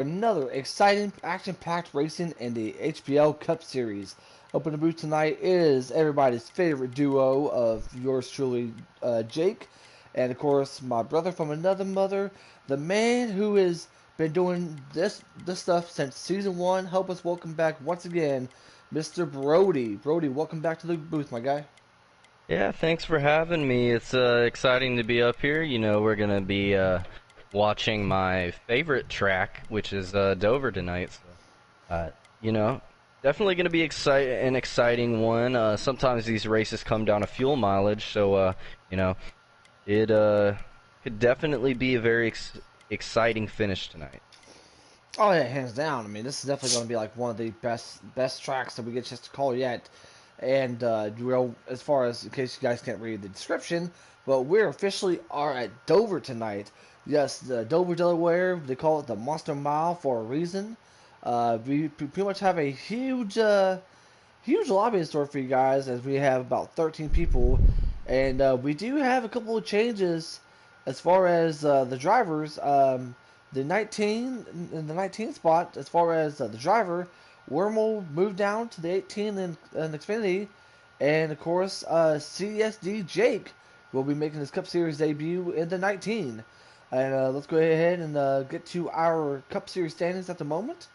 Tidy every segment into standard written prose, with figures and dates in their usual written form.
Another exciting, action-packed racing in the HPL Cup Series. Open the booth tonight is everybody's favorite duo of yours truly, Jake, and of course my brother from another mother, the man who has been doing this stuff since season one. Help us welcome back once again, Mr. Brody. Brody, welcome back to the booth, my guy. Yeah, thanks for having me. It's exciting to be up here. We're gonna be watching my favorite track, which is Dover tonight. So, uh, you know, definitely gonna be an exciting one. Sometimes these races come down to fuel mileage, so you know, it could definitely be a very exciting finish tonight. Oh yeah, hands down. I mean, this is definitely going to be like one of the best tracks that we get a chance to call yet. And as far as in case you guys can't read the description, but we're officially are at Dover tonight. Yes, the Dover, Delaware. They call it the Monster Mile for a reason. We pretty much have a huge lobby in store for you guys, as we have about 13 people, and we do have a couple of changes as far as the drivers. The 19 in the 19 spot, as far as the driver, Wormel moved down to the 18 in Xfinity, and of course CSD Jake will be making his Cup Series debut in the 19. And let's go ahead and get to our Cup Series standings at the moment.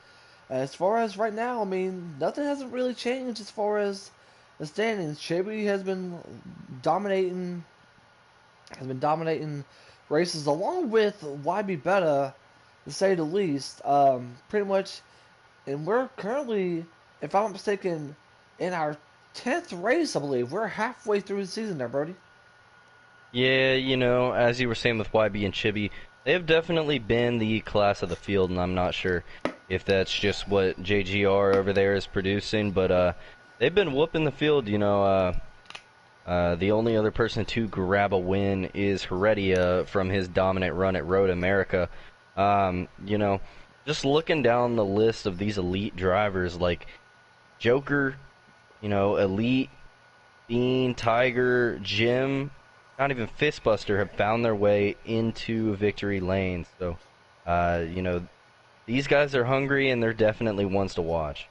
As far as right now, I mean, nothing hasn't really changed as far as the standings. Chevy dominating, has been dominating races along with YB Beta, to say the least. Pretty much, and we're currently, if I'm not mistaken, in our 10th race, I believe. We're halfway through the season there, Brody. Yeah, as you were saying with YB and Chibi, they have definitely been the class of the field, and I'm not sure if that's just what JGR over there is producing, but they've been whooping the field. The only other person to grab a win is Heredia from his dominant run at Road America. Just looking down the list of these elite drivers like Joker, Elite, Bean, Tiger, Jim, not even Fistbuster have found their way into victory lane. So, these guys are hungry and they're definitely ones to watch.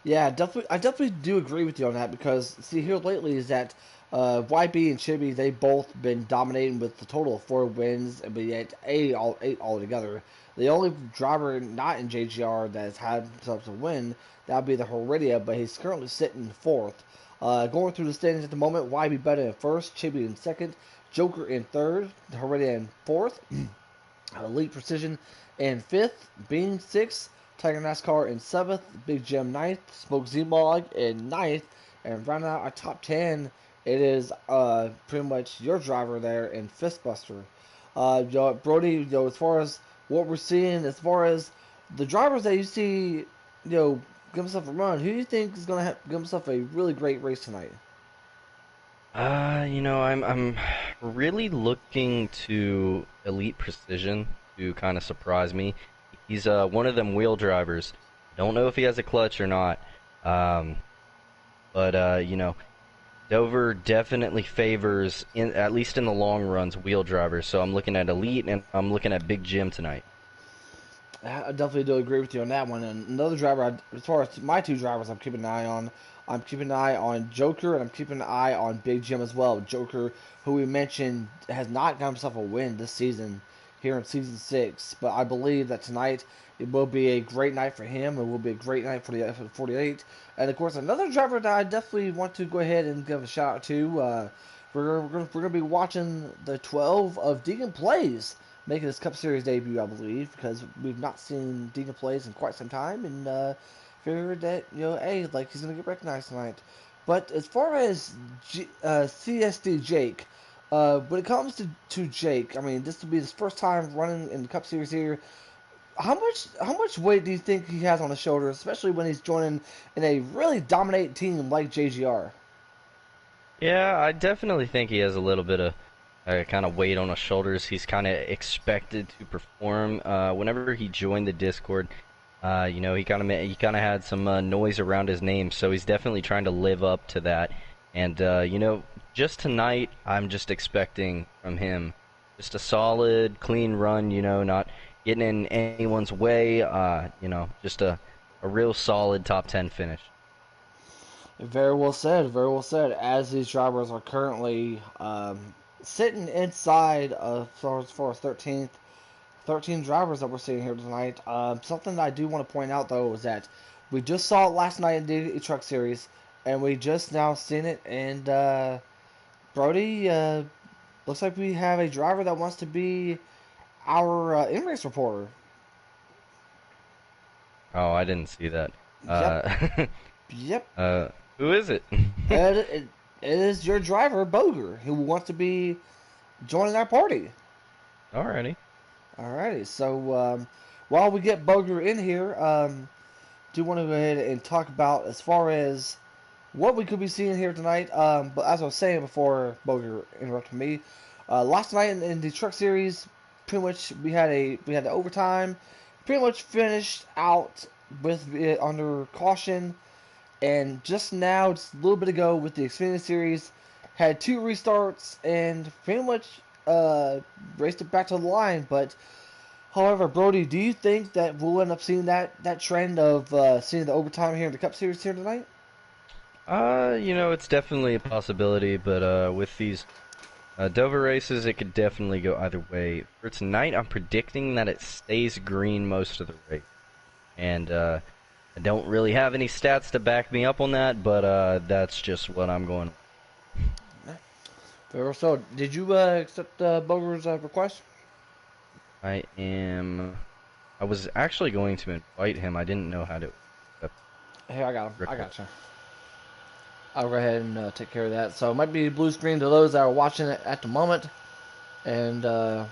Yeah, definitely. I definitely do agree with you on that because see here lately is that YB and Chibi they both been dominating with the total of 4 wins, but yet eight altogether. The only driver not in JGR that's had himself a win that would be the Heredia, but he's currently sitting fourth. Going through the standings at the moment, YB better in first, Chibi in second, Joker in third, Heredia in fourth. Elite Precision in fifth, Bean sixth, Tiger NASCAR in seventh, Big Jim ninth, Smoke Z-Log in ninth, and rounding out our top 10, it is pretty much your driver there in Fistbuster. Brody, as far as what we're seeing, as far as the drivers that you see, give himself a run, who do you think is going to give himself a really great race tonight? I'm really looking to Elite Precision to kind of surprise me. He's one of them wheel drivers. Don't know if he has a clutch or not. Um, but Dover definitely favors at least in the long runs wheel drivers. So I'm looking at Elite and I'm looking at Big Jim tonight. I definitely do agree with you on that one. And another driver, as far as my two drivers, I'm keeping an eye on. I'm keeping an eye on Joker, and I'm keeping an eye on Big Jim as well. Joker, who we mentioned, has not got himself a win this season here in season 6, but I believe that tonight it will be a great night for him. It will be a great night for the F48. And of course, another driver that I definitely want to go ahead and give a shout out to. We're gonna be watching the 12 of Deegan Plays making his Cup Series debut, I believe, because we've not seen Deegan Plays in quite some time, and figured that hey, like he's gonna get recognized tonight. But as far as CSD Jake, when it comes to Jake, I mean, this will be his first time running in the Cup Series here. How much weight do you think he has on his shoulders, especially when he's joining in a really dominating team like JGR? Yeah, I definitely think he has a little bit of kind of weight on his shoulders. He's kind of expected to perform. Whenever he joined the Discord, he kind of had some noise around his name, so he's definitely trying to live up to that. And just tonight, I'm just expecting from him just a solid, clean run. Not getting in anyone's way. You know, just a real solid top 10 finish. Very well said. Very well said. As these drivers are currently sitting inside of as far as 13 drivers that we're seeing here tonight. Something that I do want to point out though is that we just saw it last night in the Truck Series, and we just now seen it. And Brody, looks like we have a driver that wants to be our in-race reporter. Oh, I didn't see that. Yep, Uh, yep. who is it? It is your driver, Boger, who wants to be joining our party. Alrighty. Alrighty, so while we get Boger in here, do want to go ahead and talk about as far as what we could be seeing here tonight. But as I was saying before Boger interrupted me, last night in the Truck Series, pretty much we had the overtime, pretty much finished out with it under caution, and just now, just a little bit ago with the Xfinity Series, had two restarts and pretty much raced it back to the line. But however, Brody, do you think that we'll end up seeing that trend of seeing the overtime here in the Cup Series here tonight? You know, it's definitely a possibility, but with these Dover races, it could definitely go either way. For tonight, I'm predicting that it stays green most of the race. And I don't really have any stats to back me up on that, but that's just what I'm going. So, did you accept Boger's request? I am. I was actually going to invite him. I didn't know how to accept Hey, I got him. I request. got you. I'll go ahead and take care of that. So it might be blue screen to those that are watching it at the moment. And all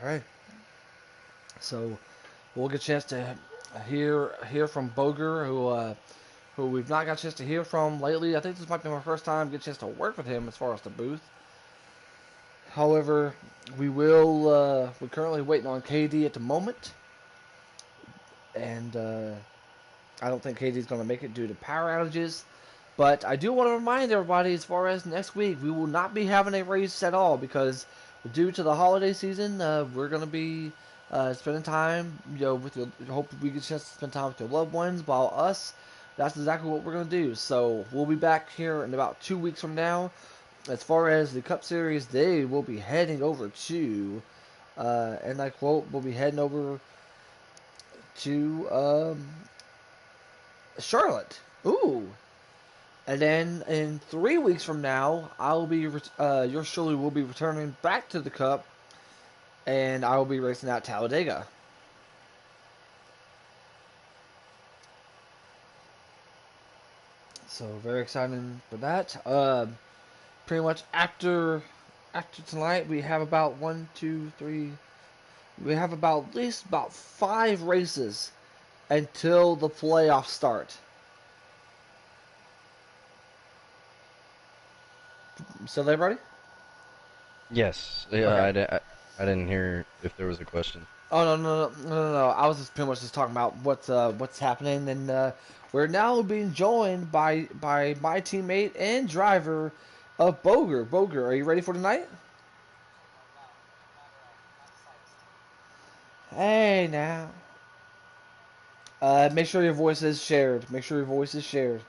right, so we'll get a chance to hear from Boger, who we've not got a chance to hear from lately. I think this might be my first time get a chance to work with him as far as the booth. However, we're currently waiting on KD at the moment, and I don't think KD's going to make it due to power outages. But I do want to remind everybody, as far as next week, we will not be having a race at all because due to the holiday season, we're going to be spending time, with your. Hope we get a chance to spend time with your loved ones. While us, that's exactly what we're going to do. So we'll be back here in about 2 weeks from now. As far as the Cup Series, they will be heading over to, and I quote, we'll be heading over to Charlotte. Ooh. And then in 3 weeks from now, I'll be yours truly will be returning back to the Cup, and I will be racing at Talladega. So very exciting for that. Pretty much after tonight, we have about 1, 2, 3. We have about at least about 5 races until the playoffs start. Still there, buddy? Yes. Yeah, Okay. I didn't hear if there was a question. Oh no! I was just pretty much just talking about what's happening, and we're now being joined by my teammate and driver of Boger. Boger, are you ready for tonight? Hey now. Make sure your voice is shared. Make sure your voice is shared.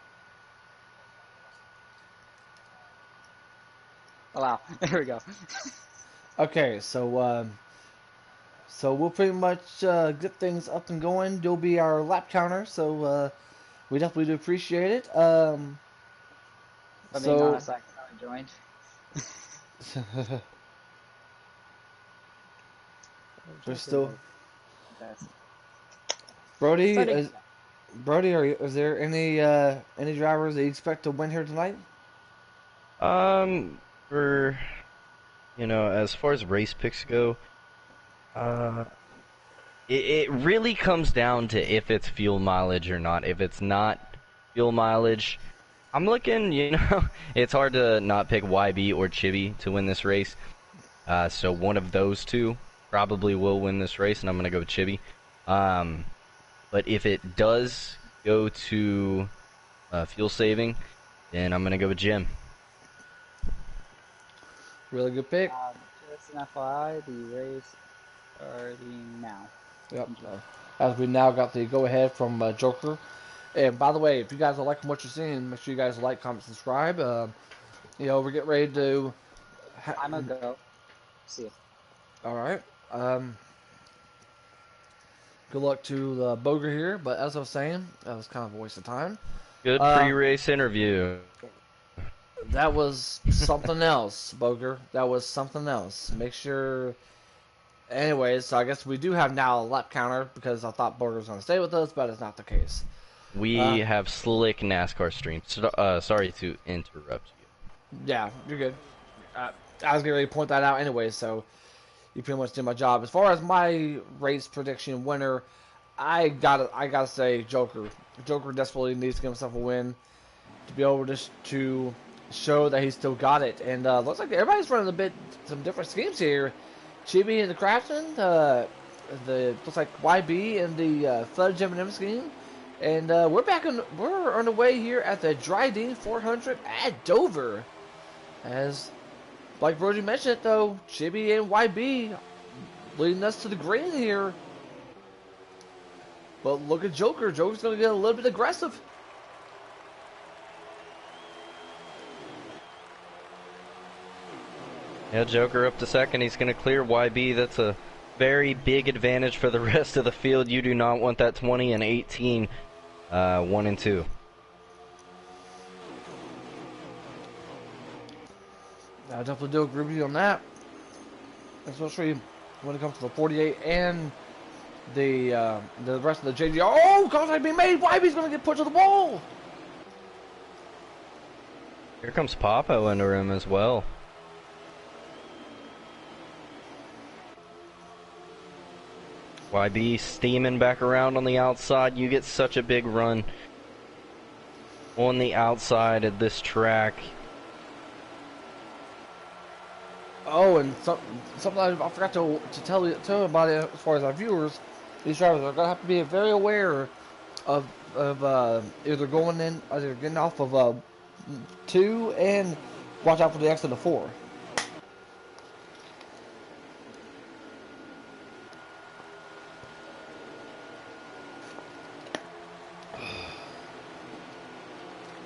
Oh, wow. There we go. Okay, so we'll pretty much get things up and going. You'll be our lap counter, so we definitely do appreciate it. If I'm being So honest, I joined. we're still That's Brody. exciting. Brody, is there any drivers that you expect to win here tonight? For as far as race picks go, uh, it really comes down to if it's fuel mileage or not. If it's not fuel mileage, I'm looking, it's hard to not pick YB or Chibi to win this race. So one of those two probably will win this race, and I'm going to go with Chibi. But if it does go to fuel saving, then I'm going to go with Jim. Really good pick. an FYI, the race starting now. Yep. As we now got the go-ahead from Joker. And by the way, if you guys are liking what you're seeing, make sure you guys like, comment, subscribe. We're getting ready to. I'm a go. See you. All right. Good luck to the Boger here, but as I was saying, that was kind of a waste of time. Good pre-race interview. That was something else, Boger. That was something else. Make sure. Anyways, so I guess we do have now a lap counter because I thought Boger was going to stay with us, but it's not the case. We have slick NASCAR streams. Sorry to interrupt you. Yeah, you're good. I was getting ready to point that out anyway, so you pretty much did my job. As far as my race prediction winner, I gotta say Joker. Joker desperately needs to give himself a win to be able to show that he still got it. And looks like everybody's running some different schemes here. Chibi and the Craftsman, looks like YB and the Fudge M&M scheme. And we're on the way here at the Dryden 400 at Dover. As, like Brody mentioned, though, Chibi and YB leading us to the green here. But look at Joker. Joker's going to get a little bit aggressive. Yeah, Joker up to second. He's going to clear YB. That's a very big advantage for the rest of the field. You do not want that 20 and 18, 1 and 2. I definitely do agree with you on that. Especially when it comes to the 48 and the rest of the JG. Oh, contact being made. YB's going to get put to the wall. Here comes Papo into him as well. YB steaming back around on the outside. You get such a big run on the outside of this track. Oh, and something I forgot to tell about it as far as our viewers. These drivers are going to have to be very aware of either getting off of 2 and watch out for the exit of 4.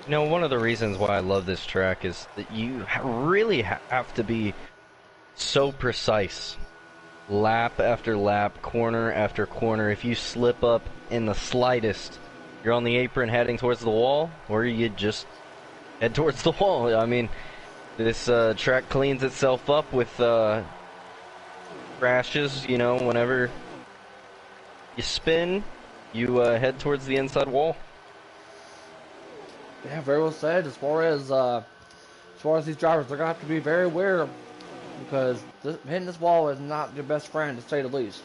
You know, one of the reasons why I love this track is that you really have to be so precise. Lap after lap, corner after corner. If you slip up in the slightest, you're on the apron heading towards the wall, or you just head towards the wall. I mean, this track cleans itself up with crashes, you know, whenever you spin, you head towards the inside wall. Yeah, very well said. As far as these drivers, they're gonna have to be very aware because hitting this wall is not your best friend, to say the least.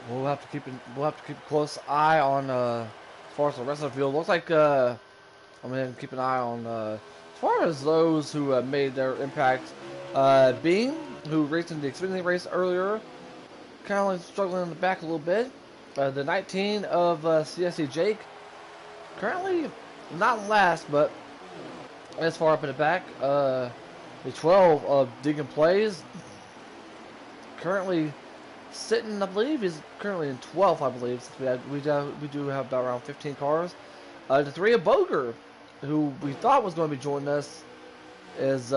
We'll have to keep a close eye on as far as the rest of the field. Looks like I'm gonna keep an eye on as far as those who made their impact. Bean, who raced in the Xfinity race earlier, kind of like struggling in the back a little bit. The 19 of CSC Jake, currently not last, but as far up in the back. The 12 of Deacon Plays, currently sitting, I believe, he's currently in 12th, I believe. Since we do have about around 15 cars. The 3 of Boger, who we thought was going to be joining us, is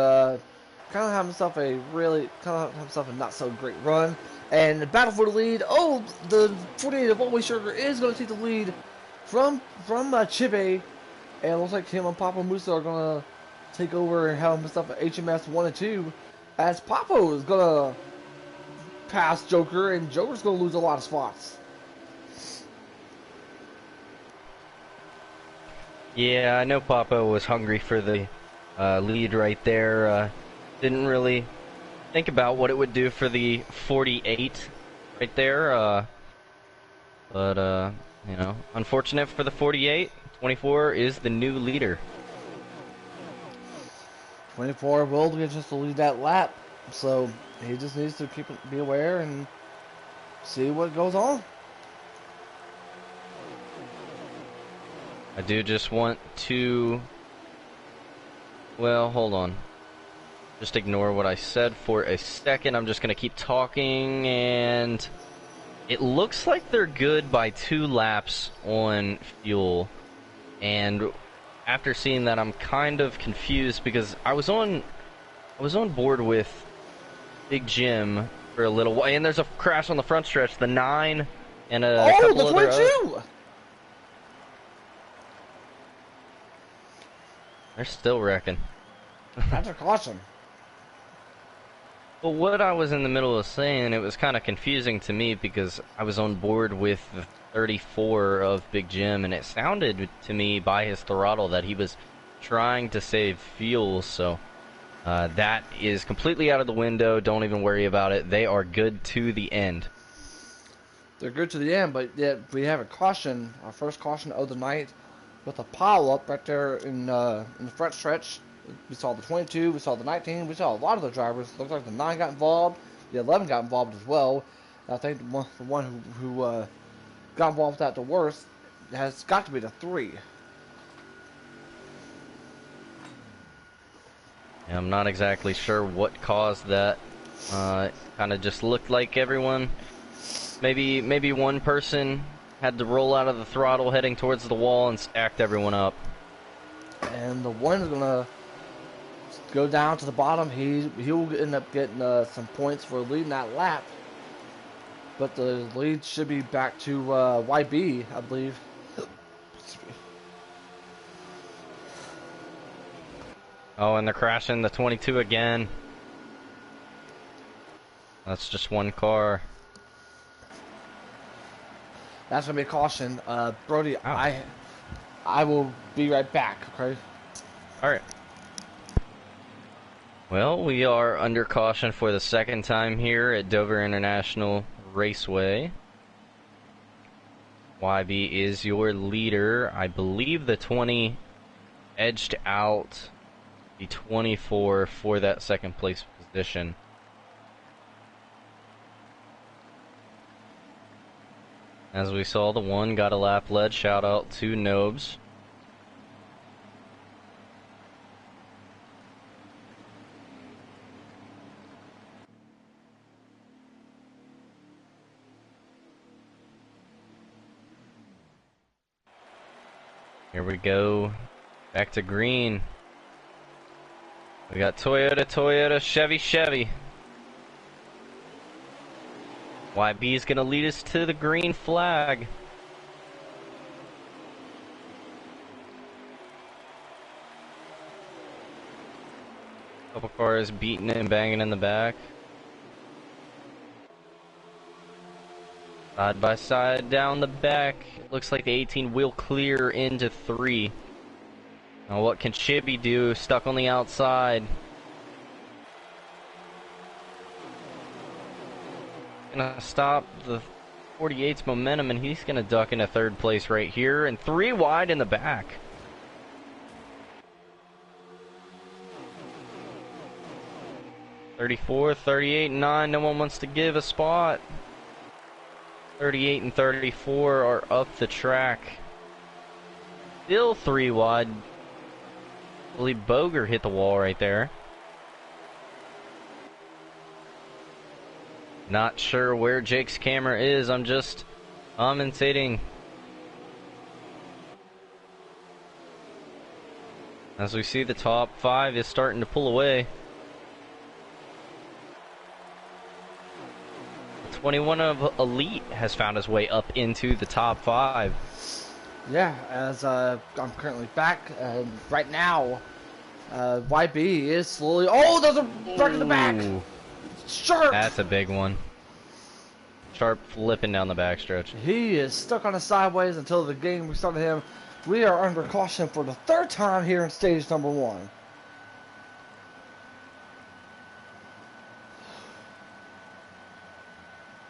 kind of having himself a not so great run. And the battle for the lead. Oh, the 48 of AlwaysJokerr is going to take the lead from Chibe, and it looks like him and Papa Musa are going to take over and have himself at HMS 1 and 2, as Papo is going to pass Joker, and Joker's going to lose a lot of spots. Yeah, I know Papo was hungry for the lead right there. Didn't really think about what it would do for the 48 right there. But you know, unfortunate for the 48. 24 is the new leader. 24 will get just to lead that lap, so he just needs to be aware and see what goes on. I do just want to... Well, hold on. Just ignore what I said for a second. I'm just going to keep talking, and it looks like they're good by 2 laps on fuel. And after seeing that, I'm kind of confused because I was on board with Big Jim for a little while, and there's a crash on the front stretch, the 9 and a couple the other 22! They're still wrecking. That's a caution. Well, what I was in the middle of saying, it was kind of confusing to me because I was on board with the 34 of Big Jim, and it sounded to me by his throttle that he was trying to save fuel, so that is completely out of the window. Don't even worry about it. They are good to the end. They're good to the end, but yet we have a caution, our first caution of the night, with a pile-up right there in the front stretch. We saw the 22, we saw the 19, we saw a lot of the drivers. Looks like the 9 got involved, the 11 got involved as well. I think the one who got involved at the worst has got to be the 3. Yeah, I'm not exactly sure what caused that. It kind of just looked like everyone, maybe one person had to roll out of the throttle heading towards the wall and stacked everyone up. And the one is gonna go down to the bottom. He'll end up getting some points for leading that lap. But the lead should be back to YB, I believe. Oh, and they're crashing the 22 again. That's just one car. That's gonna be a caution. Brody, Ow. I will be right back, okay? Alright. Well, we are under caution for the second time here at Dover International Raceway. YB is your leader. I believe the 20 edged out the 24 for that second place position. As we saw, the 1 got a lap lead. Shout out to Nobes. Here we go. Back to green. We got Toyota, Chevy. YB is going to lead us to the green flag. Couple cars beating and banging in the back. Side by side down the back. It looks like the 18 will clear into 3. Now what can Chibi do? Stuck on the outside. Gonna stop the 48's momentum, and he's gonna duck into 3rd place right here, and 3 wide in the back. (34, 38, 9). No one wants to give a spot. 38 and 34 are up the track. Still 3 wide. I believe Boger hit the wall right there. Not sure where Jake's camera is. I'm just commentating. As we see, the top 5 is starting to pull away. 21 of Elite has found his way up into the top 5. Yeah, as I'm currently back right now. YB is slowly. Oh, there's a wreck in the back. Sharp. That's a big one. Sharp flipping down the backstretch. He is stuck on a sideways until the game restarted him. We are under caution for the 3rd time here in stage number 1.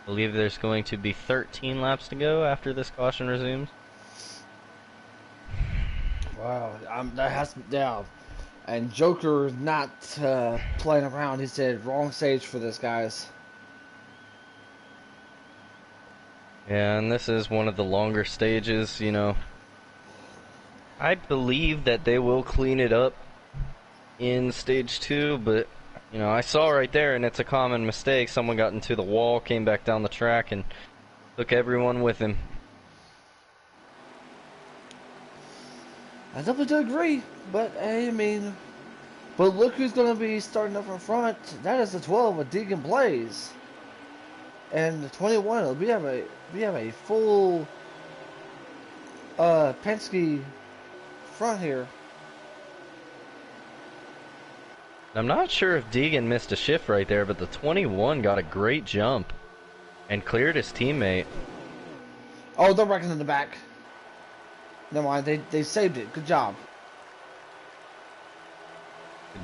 I believe there's going to be 13 laps to go after this caution resumes. Wow, that has to be down. And Joker is not playing around. He said wrong stage for this, guys. Yeah, and this is one of the longer stages, you know. I believe that they will clean it up in stage 2, but you know, I saw right there, and it's a common mistake. Someone got into the wall, came back down the track, and took everyone with him. I definitely do agree, but hey, I mean, but look who's going to be starting up in front. That is the 12 with Deegan Blaze, and the 21. We have a full Penske front here. I'm not sure if Deegan missed a shift right there, but the 21 got a great jump and cleared his teammate. Oh, they're wrecking in the back. Never mind, they saved it. Good job.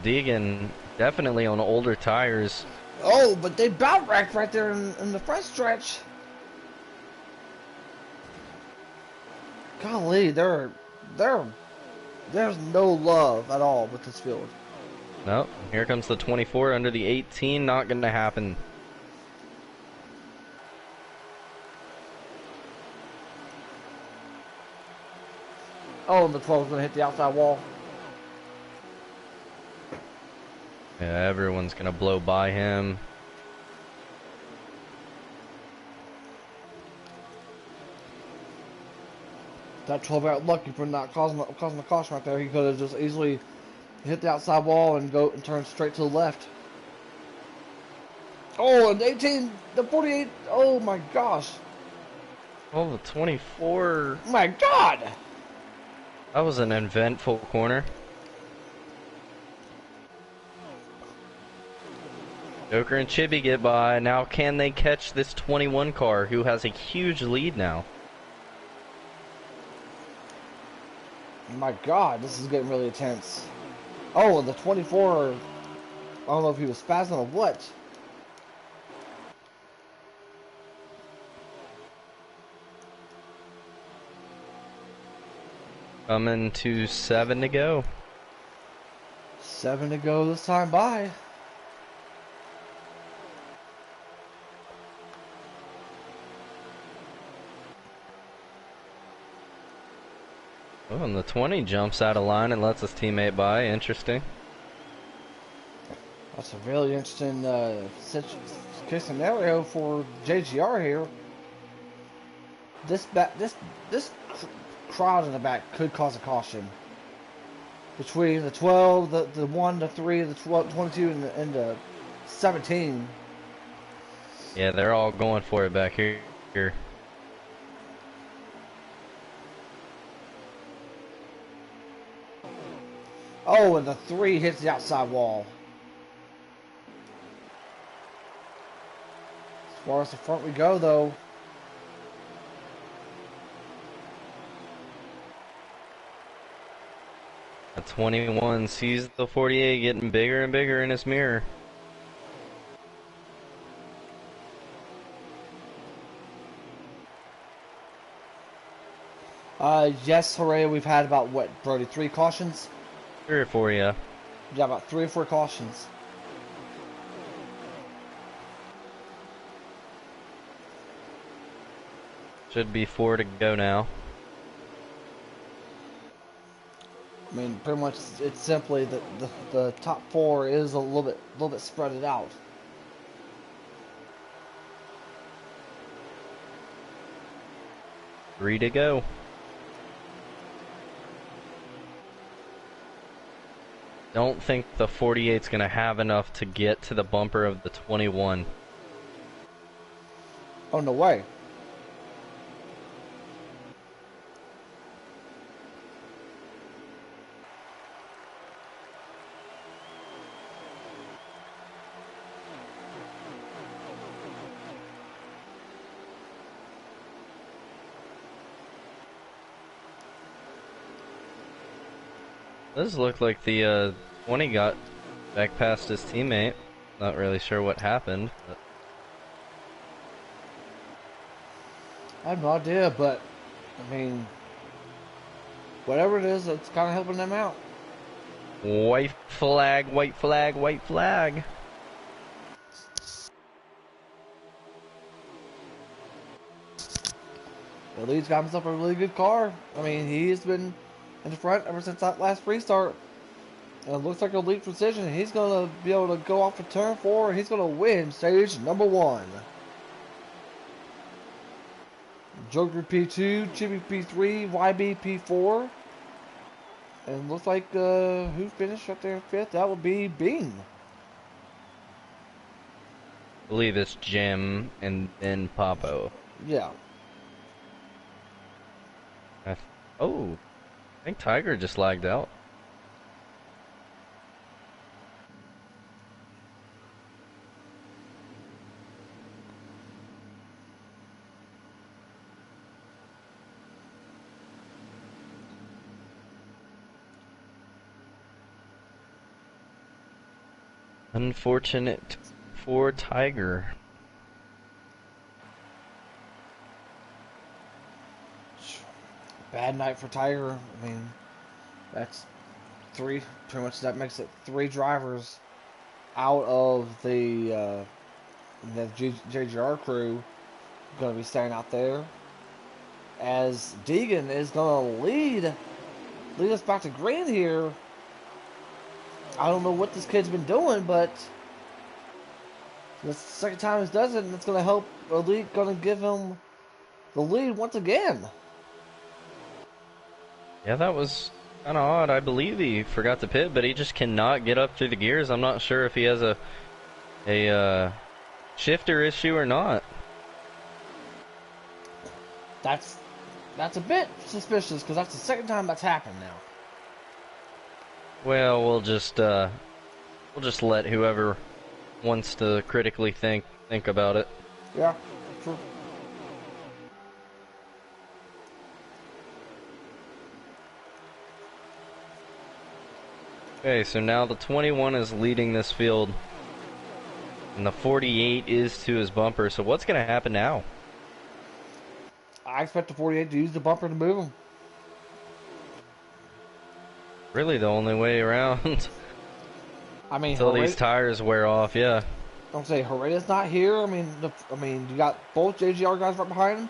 Deegan definitely on older tires. Oh, but they bout wrecked right there in the front stretch. Golly, there's no love at all with this field. Nope, here comes the 24 under the 18, not gonna happen. Oh, and the 12 is going to hit the outside wall. Yeah, everyone's gonna blow by him. That 12 out lucky for not causing the caution right there. He could have just easily hit the outside wall and go and turn straight to the left. Oh, and 18, the 48. Oh my gosh. Oh, the 24. My God. That was an eventful corner. Joker and Chibi get by. Now can they catch this 21 car who has a huge lead now? My God, this is getting really intense. Oh, and the 24, I don't know if he was spazzing or what. Coming to 7 to go. 7 to go this time by. Oh, and the 20 jumps out of line and lets his teammate by. Interesting. That's a really interesting case scenario for JGR here. This crowd in the back could cause a caution. Between the 12, the 1, the 3, the 12, 22, and the 17. Yeah, they're all going for it back here. Oh, and the 3 hits the outside wall. As far as the front we go, though. The 21 sees the 48 getting bigger and bigger in his mirror. Yes, hooray, we've had about, what, Brody, 3 cautions? 3 or 4, yeah. Yeah, about 3 or 4 cautions. Should be 4 to go now. I mean, pretty much it's simply that the top 4 is a little bit spread it out. Three to go. Don't think the 48's gonna have enough to get to the bumper of the 21. Oh, no way. Does look like the 20 got back past his teammate. Not really sure what happened. But I have no idea, but, I mean, whatever it is, it's kind of helping them out. white flag, white flag, white flag. Well, he's got himself a really good car. I mean, he's been in the front ever since that last restart. And it looks like a lead precision. He's going to be able to go off for turn 4. He's going to win stage number 1. Joker P2, Chibi P3, YB P4. And looks like who finished up there 5th? That would be Bean. I believe it's Jim and then Papo. Yeah. Oh, I think Tiger just lagged out. Unfortunate for Tiger. Bad night for Tiger. I mean, that's 3. Pretty much that makes it 3 drivers out of the JGR crew going to be staying out there. As Deegan is going to lead us back to green here. I don't know what this kid's been doing, but the second time he does it, and it's going to help Elite, going to give him the lead once again. Yeah, that was kind of odd. I believe he forgot to pit, but he just cannot get up through the gears. I'm not sure if he has a shifter issue or not. That's a bit suspicious because that's the second time that's happened now. Well, we'll just let whoever wants to critically think about it. Yeah, true. Okay, so now the 21 is leading this field, and the 48 is to his bumper. So what's going to happen now? I expect the 48 to use the bumper to move him. Really, the only way around. I mean, until these tires wear off, yeah. Don't say Hereda's not here. I mean, you got both JGR guys right behind him.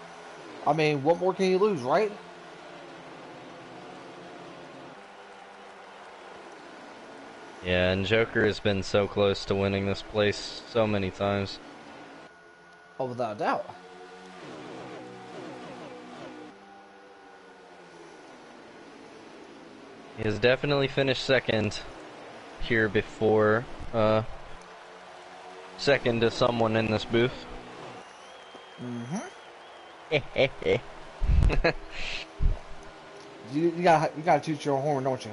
I mean, what more can you lose, right? Yeah, and Joker has been so close to winning this place so many times. Oh, without a doubt. He has definitely finished second here before, second to someone in this booth. Mm-hmm. you gotta toot your own horn, don't you?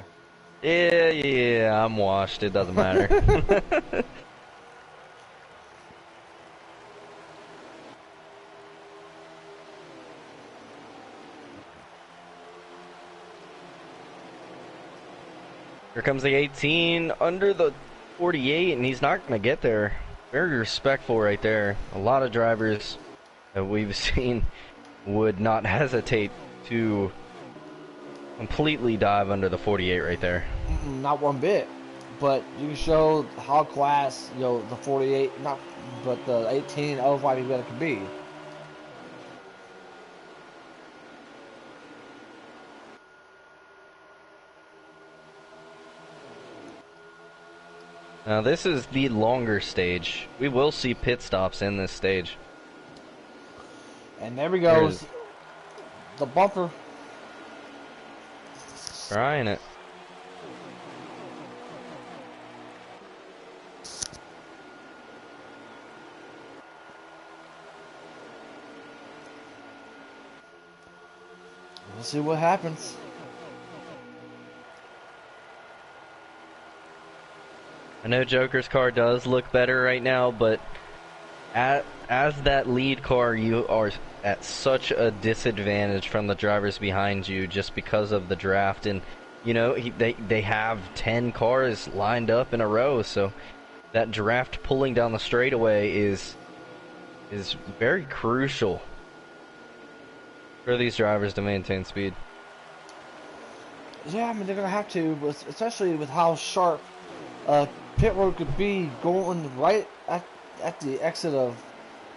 Yeah, I'm washed. It doesn't matter. Here comes the 18 under the 48, and he's not going to get there. Very respectful right there. A lot of drivers that we've seen would not hesitate to completely dive under the 48 right there. Not one bit. But you can show how class, the 48, but the 18 of why better can be. Now this is the longer stage. We will see pit stops in this stage. And there we goes. The bumper. Trying it. We'll see what happens. I know Joker's car does look better right now, but as that lead car, you are at such a disadvantage from the drivers behind you just because of the draft. And, they have 10 cars lined up in a row, so that draft pulling down the straightaway is very crucial for these drivers to maintain speed. Yeah, I mean, they're going to have to, especially with how sharp pit road could be going right at the exit of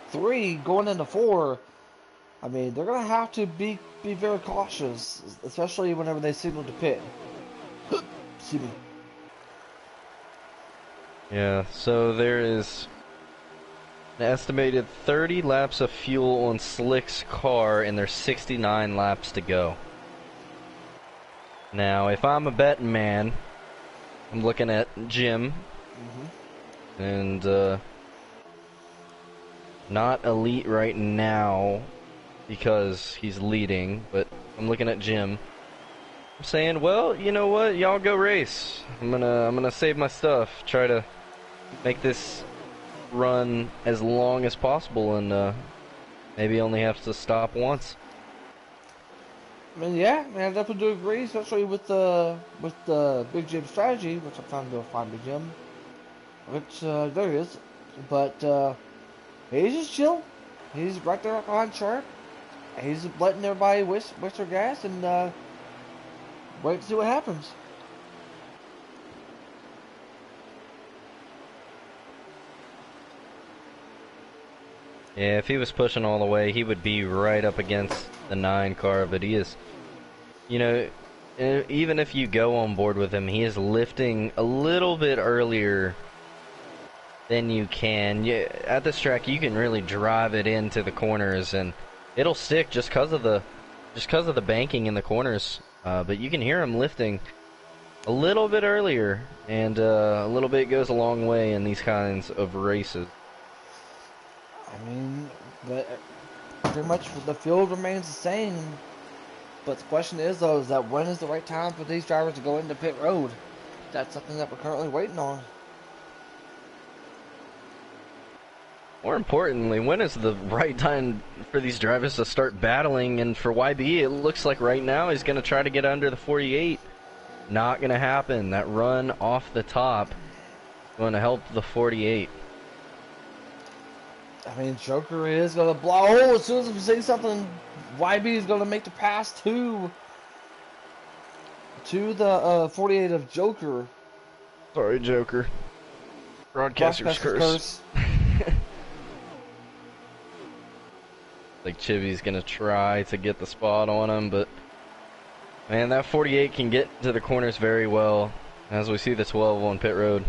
3, going into 4. I mean, they're going to have to be be very cautious, especially whenever they signal to pit. Excuse me. Yeah, so there is an estimated 30 laps of fuel on Slick's car, and there's 69 laps to go. Now, if I'm a betting man, I'm looking at Jim, and not elite right now because he's leading, but I'm looking at Jim. I'm saying, well, you know what? Y'all go race. I'm gonna save my stuff. Try to make this run as long as possible, and maybe only have to stop once. I mean, yeah, I definitely do agree, especially with the Big Jim strategy, which I'm trying to find Big Jim, which there he is. But he's just chill. He's right there on track. He's letting everybody wish their gas and wait to see what happens. Yeah, if he was pushing all the way, he would be right up against the 9 car, but he is, you know, even if you go on board with him, he is lifting a little bit earlier than you can. At this track, you can really drive it into the corners, and it'll stick just because of the banking in the corners. But you can hear him lifting a little bit earlier, and a little bit goes a long way in these kinds of races. I mean, but pretty much the field remains the same. But the question is, though, is that when is the right time for these drivers to go into pit road? That's something that we're currently waiting on. More importantly, when is the right time for these drivers to start battling? And for YB, it looks like right now he's going to try to get under the 48. Not going to happen. That run off the top is going to help the 48. I mean, Joker is going to blow. Oh, as soon as we say something, YB is going to make the pass to the 48 of Joker. Sorry, Joker. Broadcaster's curse. Like Chivy's going to try to get the spot on him, but man, that 48 can get to the corners very well, as we see the 12 on pit road.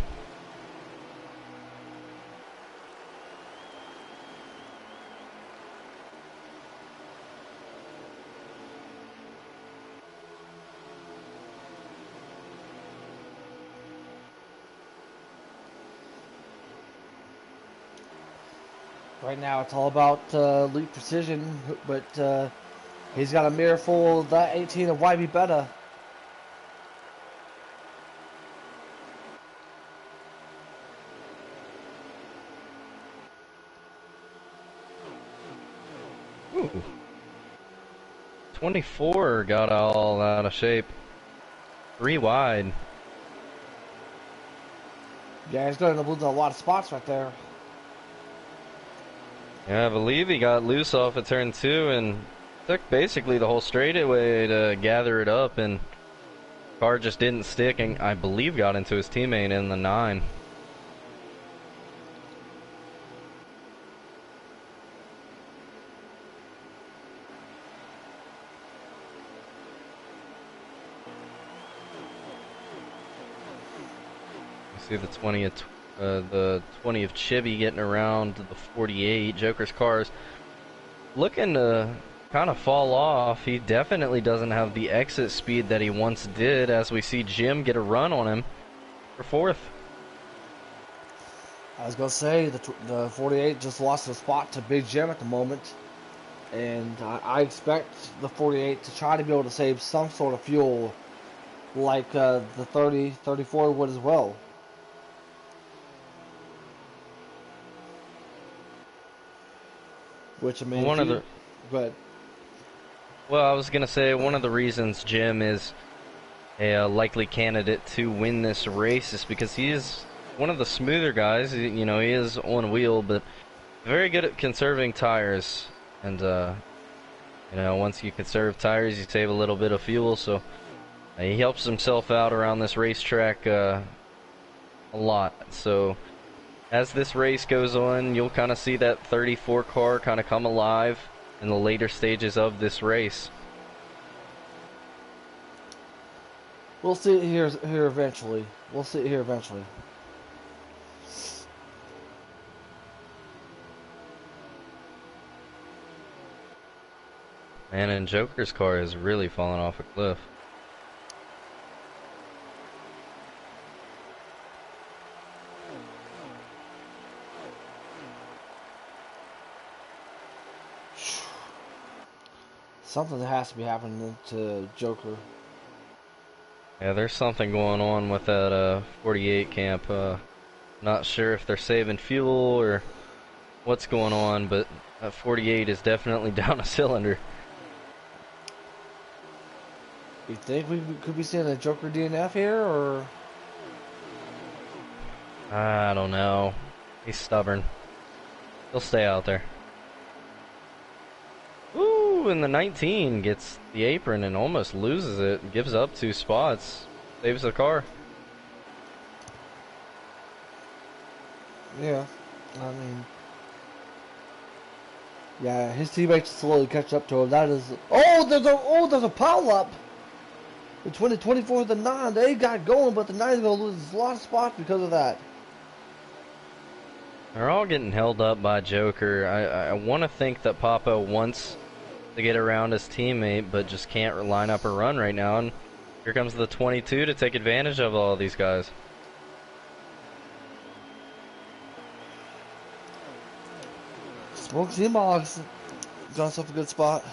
Right now, it's all about elite precision, but he's got a mirror full of that 18 of YB Beta. Ooh. 24 got all out of shape. 3 wide. Yeah, he's going to lose a lot of spots right there. Yeah, I believe he got loose off at turn 2 and took basically the whole straightaway to gather it up, and car just didn't stick, and I believe got into his teammate in the 9. You see the 20 of Chibi getting around the 48. Joker's car's looking to kind of fall off. He definitely doesn't have the exit speed that he once did, as we see Jim get a run on him for 4th. I was going to say, the 48 just lost a spot to Big Jim at the moment. And I expect the 48 to try to be able to save some sort of fuel like the 34 would as well. Which, I mean, but well, I was gonna say one of the reasons Jim is a likely candidate to win this race is because he is one of the smoother guys. You know, he is on wheel, but very good at conserving tires. And you know, once you conserve tires, you save a little bit of fuel. So he helps himself out around this racetrack a lot. So as this race goes on, you'll kind of see that 34 car kind of come alive in the later stages of this race. We'll see it here eventually. We'll see it here eventually. Man, and Joker's car has really fallen off a cliff. Something has to be happening to Joker. Yeah, there's something going on with that 48 camp. Not sure if they're saving fuel or what's going on, but that 48 is definitely down a cylinder. You think we could be seeing a Joker DNF here, or? I don't know. He's stubborn. He'll stay out there. Ooh, and the 19 gets the apron and almost loses it. Gives up 2 spots. Saves the car. Yeah, I mean, yeah, his teammates slowly catch up to him. That is, there's a pile up between the 24 and the 9. They got going, but the 9 is gonna lose a lot of spots because of that. They're all getting held up by Joker. I want to think that Papa wants to get around his teammate, but just can't line up a run right now. And here comes the 22 to take advantage of all these guys. Smokes Mogs got himself a good spot.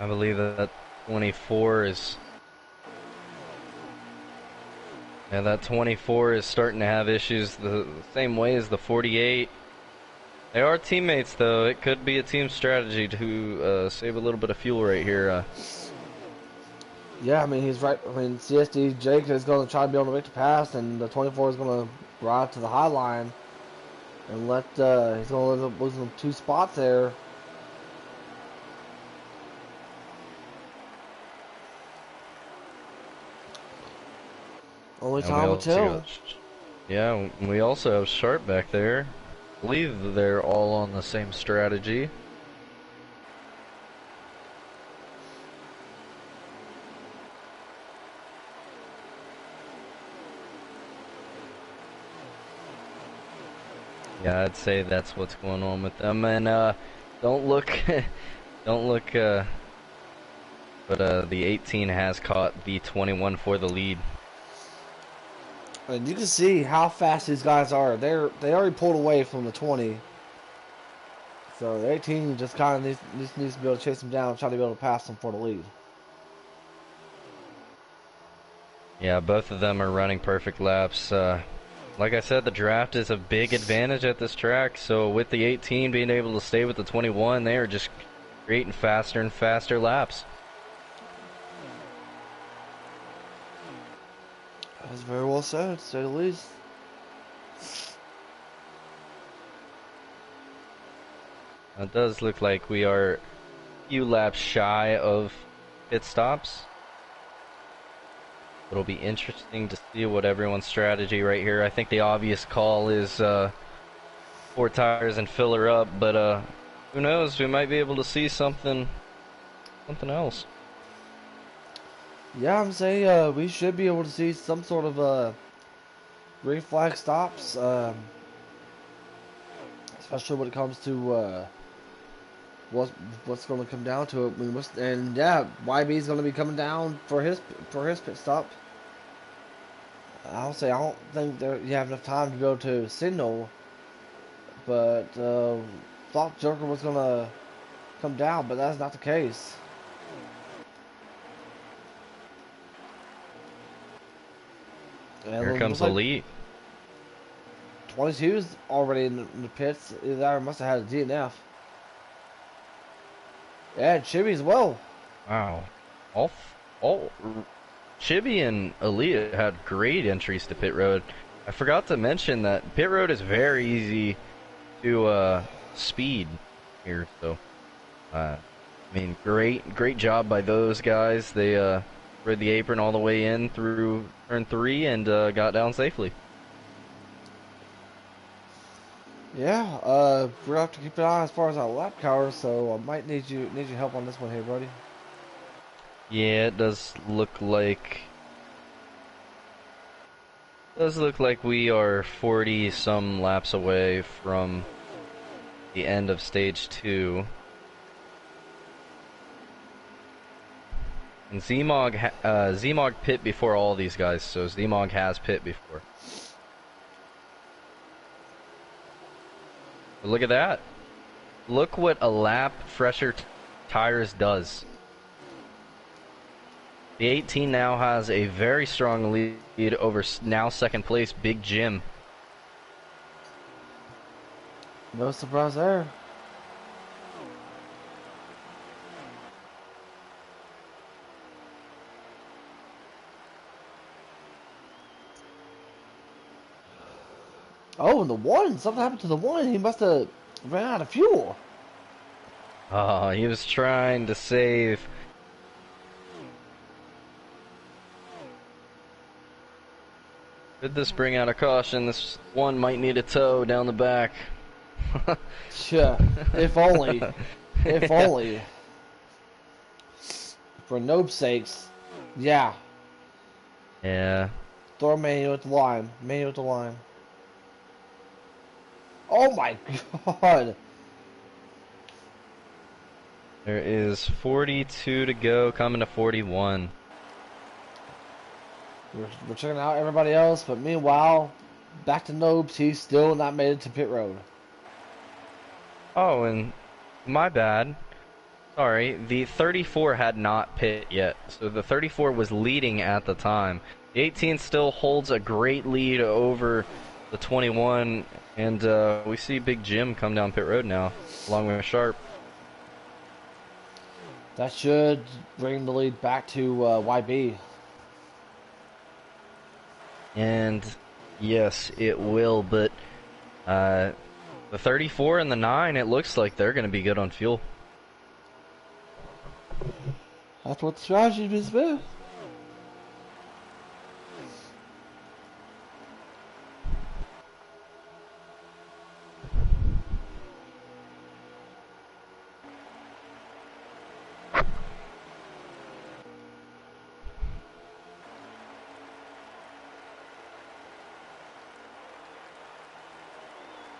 I believe that 24 is... Yeah, that 24 is starting to have issues the same way as the 48. They are teammates, though. It could be a team strategy to save a little bit of fuel right here. Yeah, I mean, he's right. I mean, CSD Jake is going to try to be able to make the pass, and the 24 is going to ride to the high line and he's going to end up losing 2 spots there. Only time will tell. Yeah, we also have Sharp back there. I believe they're all on the same strategy. Yeah, I'd say that's what's going on with them. And don't look, don't look. But the 18 has caught the 21 for the lead. And you can see how fast these guys are. They already pulled away from the 20. So the 18 just kind of needs to be able to chase them down and try to be able to pass them for the lead. Yeah, both of them are running perfect laps. Like I said, the draft is a big advantage at this track. So with the 18 being able to stay with the 21, they are just creating faster and faster laps. That's very well said, to say the least. It does look like we are a few laps shy of pit stops. It'll be interesting to see what everyone's strategy right here. I think the obvious call is 4 tires and fill her up, but who knows? We might be able to see something else. Yeah, I'm saying we should be able to see some sort of green flag stops, especially when it comes to what's going to come down to it. And yeah, YB is going to be coming down for his pit stop. I don't think you have enough time to go to signal, but thought Joker was going to come down, but that's not the case. And Here comes the lead. 22's already in the pits. Either must have had a DNF. Yeah, Chibi as well. Wow. All Chibi and Aaliyah had great entries to pit road. I forgot to mention that pit road is very easy to speed here, so I mean, great job by those guys. They rode the apron all the way in through turn 3 and got down safely. Yeah, we're gonna have to keep an eye as far as our lap counter, so I might need your help on this one here, buddy. Yeah, it does look like we are 40 some laps away from the end of stage 2. And Zmog pit before all these guys, so Zmog has pit before. But look at that. Look what a lap fresher tires does. The 18 now has a very strong lead over now second place Big Jim. No surprise there. Oh, and the one! Something happened to the one. He must have ran out of fuel. Oh, he was trying to save. Could this bring out a caution? This one might need a tow down the back. Yeah, if only. If only. For noob's sakes. Yeah. Yeah. Throw manual at the line. Manual at the line. Oh my god! There is 42 to go, coming to 41. We're checking out everybody else, but meanwhile, back to Nobes, he's still not made it to pit road. Oh, and my bad. Sorry, the 34 had not pit yet, so the 34 was leading at the time. The 18 still holds a great lead over the 21, and we see Big Jim come down pit road now, along with Sharp. That should bring the lead back to YB. And yes, it will, but the 34 and the 9, it looks like they're going to be good on fuel. That's what the strategy is with.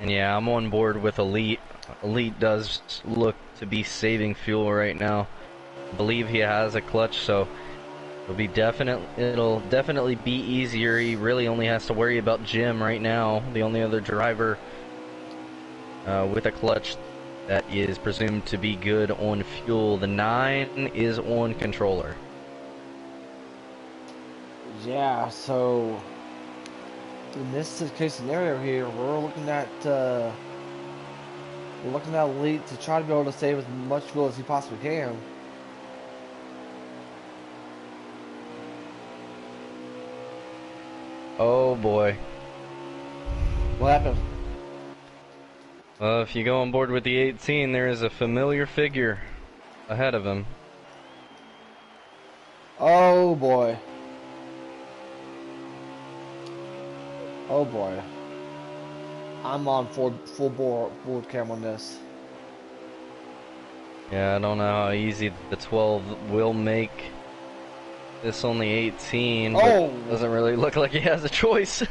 And yeah, I'm on board with Elite. Elite does look to be saving fuel right now. I believe he has a clutch, so it'll definitely be easier. He really only has to worry about Jim right now, the only other driver with a clutch that is presumed to be good on fuel. The 9 is on controller. Yeah, so in this case scenario here, we're looking at Elite to try to be able to save as much fuel as he possibly can. Oh boy. What happened? If you go on board with the 18, there is a familiar figure ahead of him. Oh boy. Oh boy. I'm on full board cam on this. Yeah, I don't know how easy the 12 will make this only 18, but Oh! doesn't really look like he has a choice.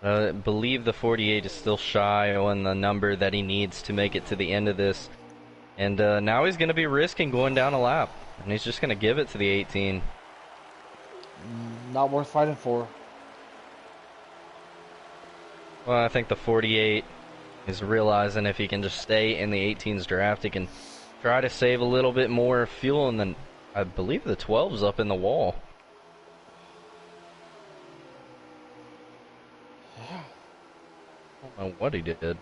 I believe the 48 is still shy on the number that he needs to make it to the end of this. And now he's going to be risking going down a lap. And he's just going to give it to the 18. Not worth fighting for. Well, I think the 48 is realizing if he can just stay in the 18's draft, he can try to save a little bit more fuel. And then I believe the 12's up in the wall. Yeah. I don't know what he did.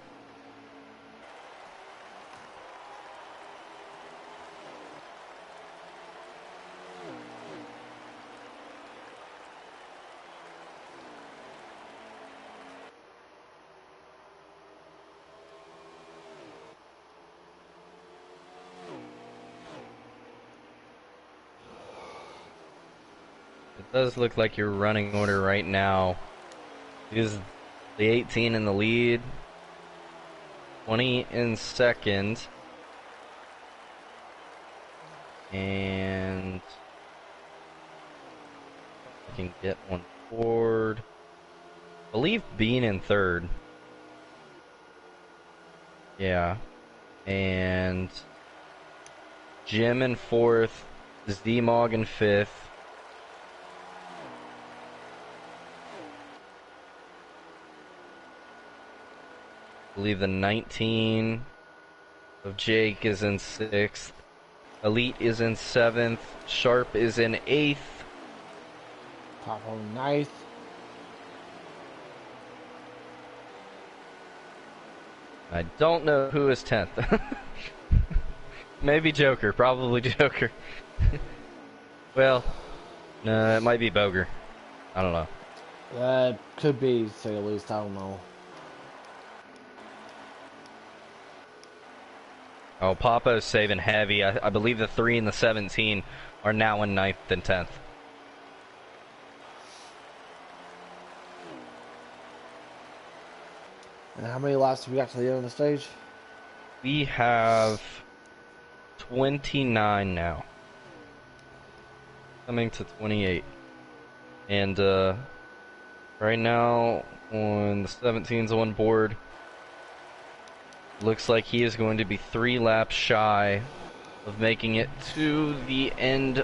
It does look like your running order right now is the 18 in the lead, 20 in second, and I can get one forward. I believe Bean in third. Yeah. And Jim in fourth, Z-Mog in fifth. I believe the 19 of Jake is in sixth. Elite is in seventh. Sharp is in eighth. Papa ninth. I don't know who is 10th. Maybe Joker. Probably Joker. Well, no, it might be Boger. I don't know. Could be, say at least. I don't know. Oh, Papa's saving heavy. I believe the 3 and the 17 are now in 9th and 10th. And how many laps have we got to the end of the stage? We have 29 now. Coming to 28. And right now, on the 17's on board, looks like he is going to be 3 laps shy of making it to the end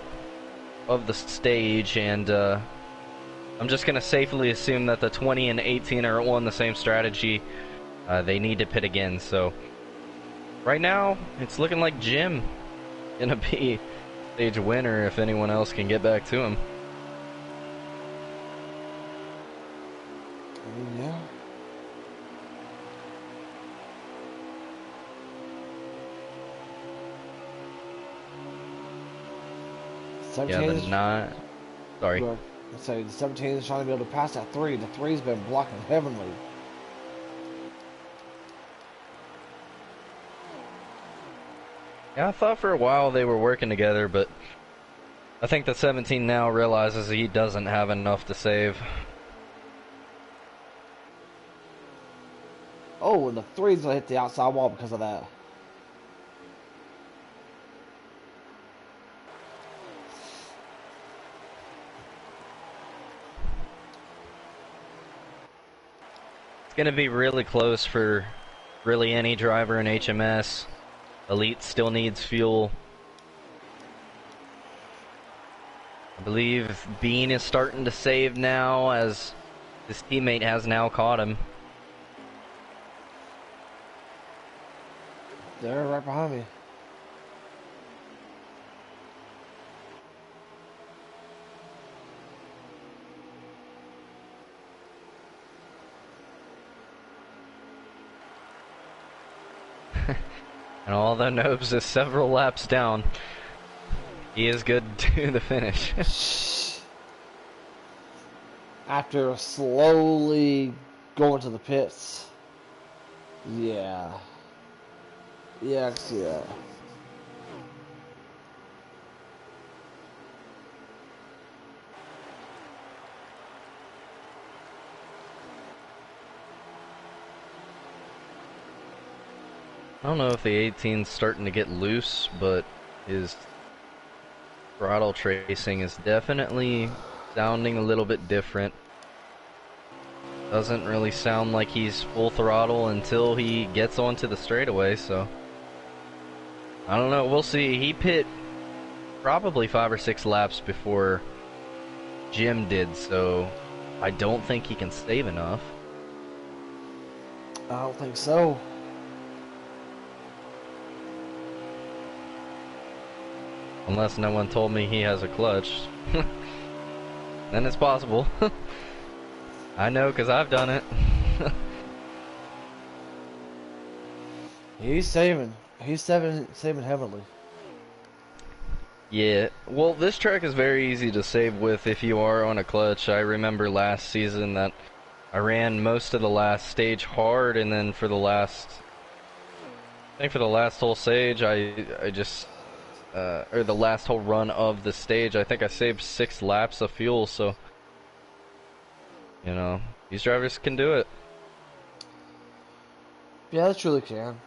of the stage, and I'm just going to safely assume that the 20 and 18 are on the same strategy. They need to pit again, so right now, it's looking like Jim gonna be stage winner if anyone else can get back to him. Yeah. Yeah, the 9. Sorry. Let's say the 17 is trying to be able to pass that 3. The 3's been blocking heavenly. Yeah, I thought for a while they were working together, but I think the 17 now realizes he doesn't have enough to save. Oh, and the 3's gonna hit the outside wall because of that. It's going to be really close for really any driver in HMS. Elite still needs fuel. I believe Bean is starting to save now as his teammate has now caught him. They're right behind me. And although Nobes is several laps down, he is good to the finish. After slowly going to the pits. Yeah. Yes, yeah. I don't know if the 18's starting to get loose, but his throttle tracing is definitely sounding a little bit different. Doesn't really sound like he's full throttle until he gets onto the straightaway, so I don't know, we'll see. He pit probably 5 or 6 laps before Jim did, so I don't think he can save enough. I don't think so. Unless no one told me he has a clutch. Then it's possible. I know, because I've done it. He's saving. He's saving heavily. Yeah, well, this track is very easy to save with if you are on a clutch. I remember last season that I ran most of the last stage hard, and then for the last, I think for the last whole stage, I just or the last whole run of the stage. I think I saved 6 laps of fuel, so, you know, these drivers can do it. Yeah, they truly can.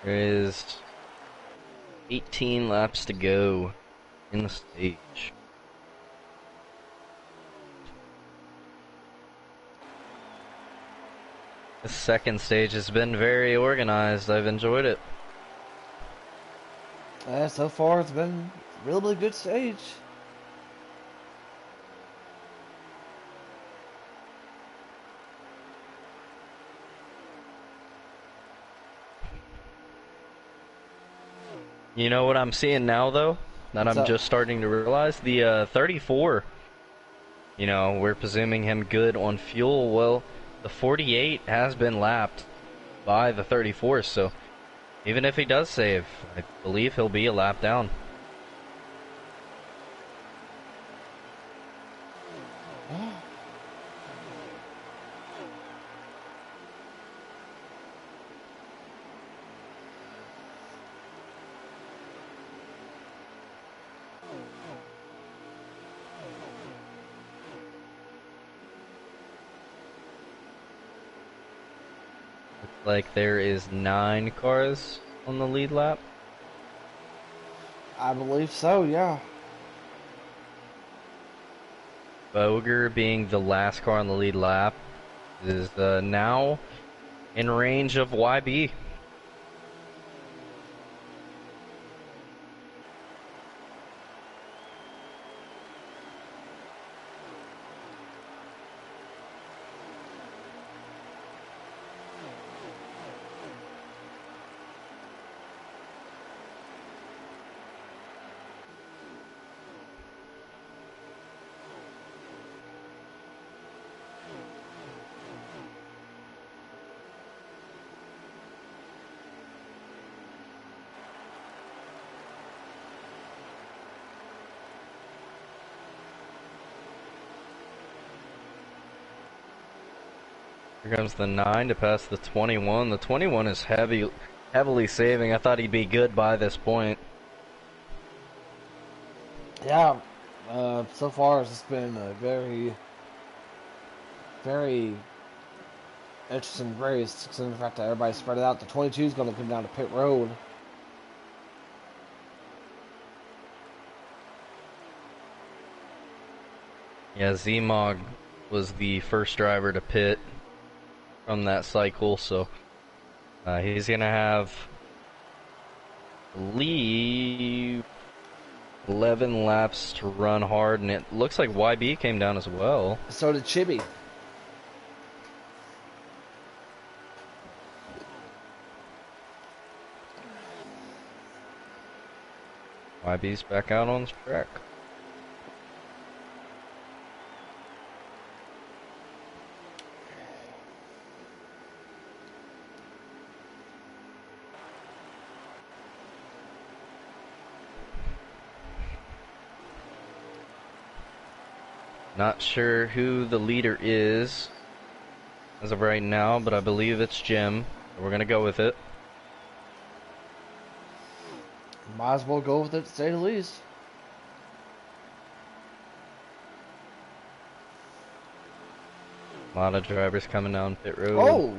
There is 18 laps to go in the stage. The second stage has been very organized. I've enjoyed it. So far, it's been a really good stage. You know what I'm seeing now, though? That What's I'm up? just starting to realize? The 34, you know, we're presuming him good on fuel. Well, the 48 has been lapped by the 34, so even if he does save, I believe he'll be a lap down. Looks like there is 9 cars on the lead lap. I believe so, yeah. Boger, being the last car on the lead lap, is now in range of YB. Here comes the 9 to pass the 21. The 21 is heavily saving. I thought he'd be good by this point. Yeah, so far it's just been a very, very interesting race, considering the fact that everybody spread it out. The 22 is going to come down to pit road. Yeah, Zmog was the first driver to pit from that cycle, so he's going to have, I believe, 11 laps to run hard, and it looks like YB came down as well. So did Chibi. YB's back out on the track. Not sure who the leader is as of right now, but I believe it's Jim. So we're going to go with it. Might as well go with it to say the least. A lot of drivers coming down pit road. Oh!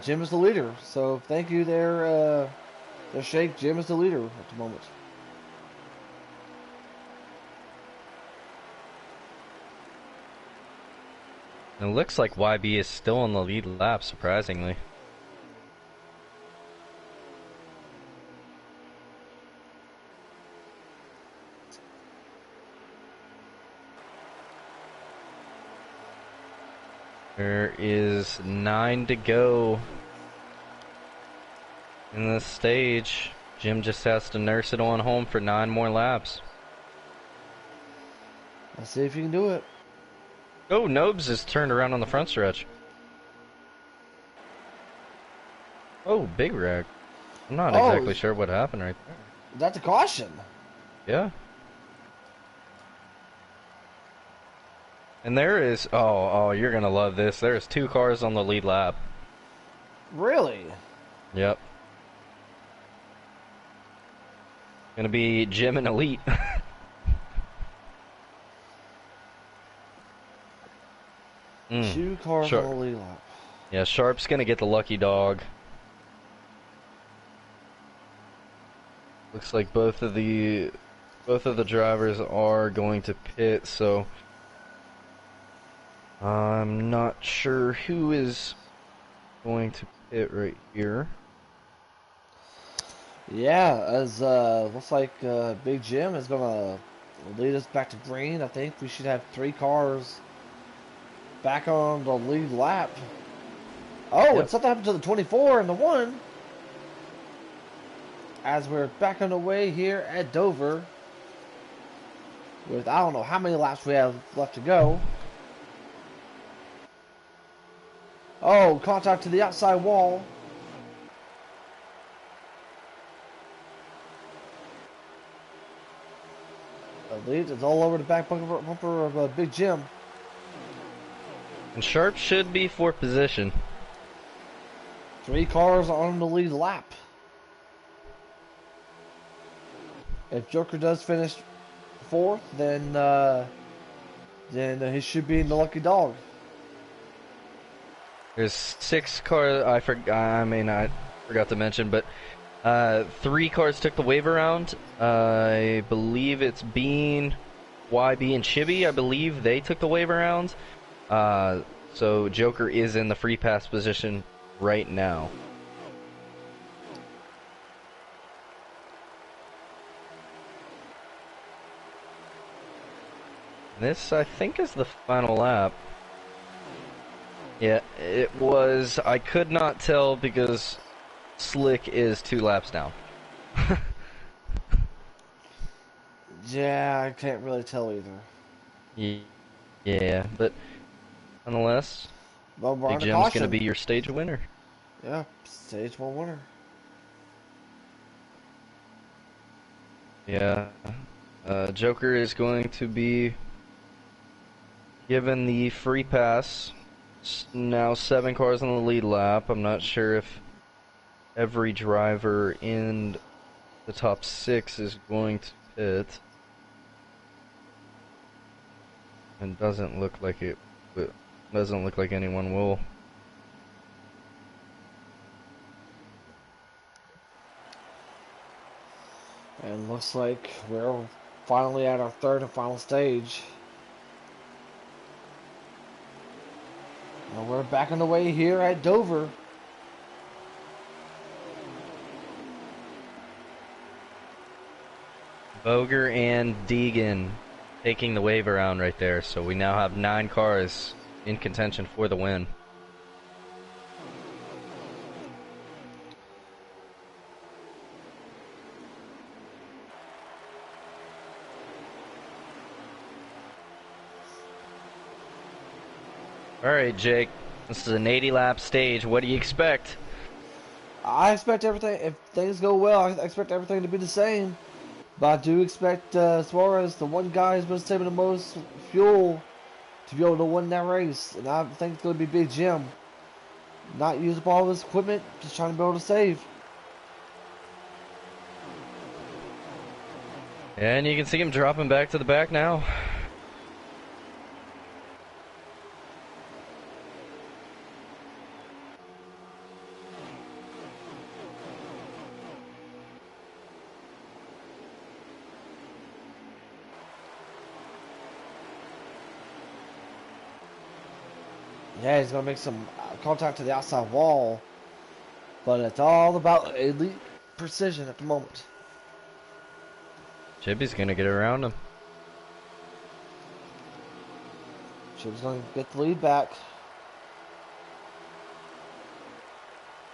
Jim is the leader, so thank you there, Shake. Jim is the leader at the moment. It looks like YB is still on the lead lap, surprisingly. There is 9 to go in this stage. Jim just has to nurse it on home for 9 more laps. Let's see if you can do it. Oh, Nobes is turned around on the front stretch. Oh, big wreck. I'm not exactly sure what happened right there. That's a caution. Yeah. And there is, oh, you're gonna love this. There's 2 cars on the lead lap. Really? Yep. Gonna be Jim and Elite. 2 cars on the lead lap. Yeah, Sharp's gonna get the lucky dog. Looks like both of the drivers are going to pit, so I'm not sure who is going to pit right here. Yeah, as looks like Big Jim is gonna lead us back to green. I think we should have 3 cars back on the lead lap. Oh, Yep. and something happened to the 24 and the 1. As we're back on the way here at Dover. With I don't know how many laps we have left to go. Oh, contact to the outside wall. Elite is all over the back bumper of Big Jim. And Sharp should be for position. 3 cars on the lead lap. If Joker does finish 4th, then he should be in the lucky dog. There's 6 cars. I forgot to mention, but 3 cars took the wave around. I believe it's Bean, YB, and Chibi. I believe they took the wave around. So Joker is in the free pass position right now. This, I think, is the final lap. Yeah, it was. I could not tell because Slick is 2 laps down. Yeah, I can't really tell either. Yeah, but nonetheless, Well, we're Big under Jim's caution. going to be your stage winner. Yeah, stage 1 winner. Yeah. Joker is going to be given the free pass. Now 7 cars on the lead lap. I'm not sure if every driver in the top 6 is going to pit. And doesn't look like it. Doesn't look like anyone will. And looks like we're finally at our 3rd and final stage. And we're back on the way here at Dover. Boger and Deegan taking the wave around right there, so we now have 9 cars in contention for the win. Alright, Jake, this is an 80-lap stage. What do you expect? I expect everything, if things go well, I expect everything to be the same. But I do expect, as far as the one guy who's been saving the most fuel to be able to win that race. And I think it's going to be Big Jim. Not use up all of his equipment, just trying to be able to save. And you can see him dropping back to the back now. Yeah, he's gonna make some contact to the outside wall, but it's all about elite precision at the moment. Chippy's gonna get around him. Chip's gonna get the lead back.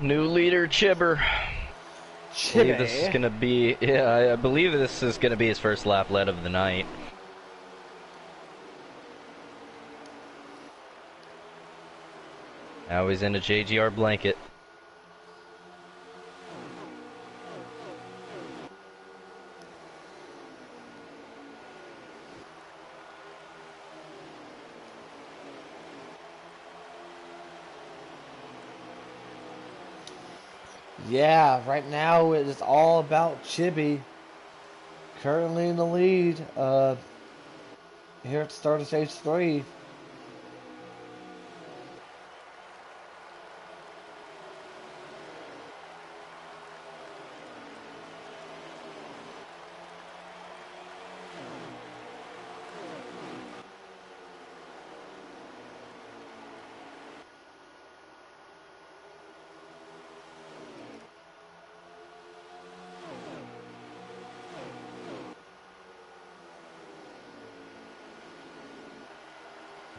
New leader, Chibber. I believe this is Chippy. gonna be, yeah, I believe this is gonna be his first lap lead of the night. Now he's in a JGR blanket. Yeah, right now it is all about Chibi. Currently in the lead. Here at the start of stage 3.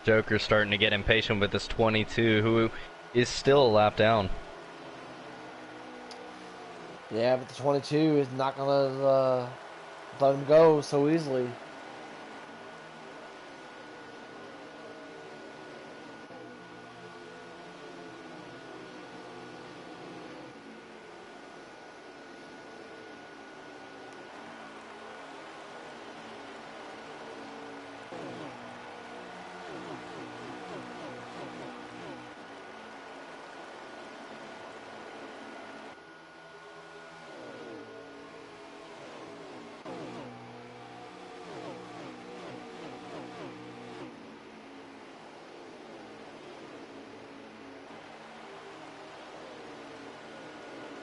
Joker's starting to get impatient with this 22, who is still a lap down. Yeah, but the 22 is not gonna let him go so easily.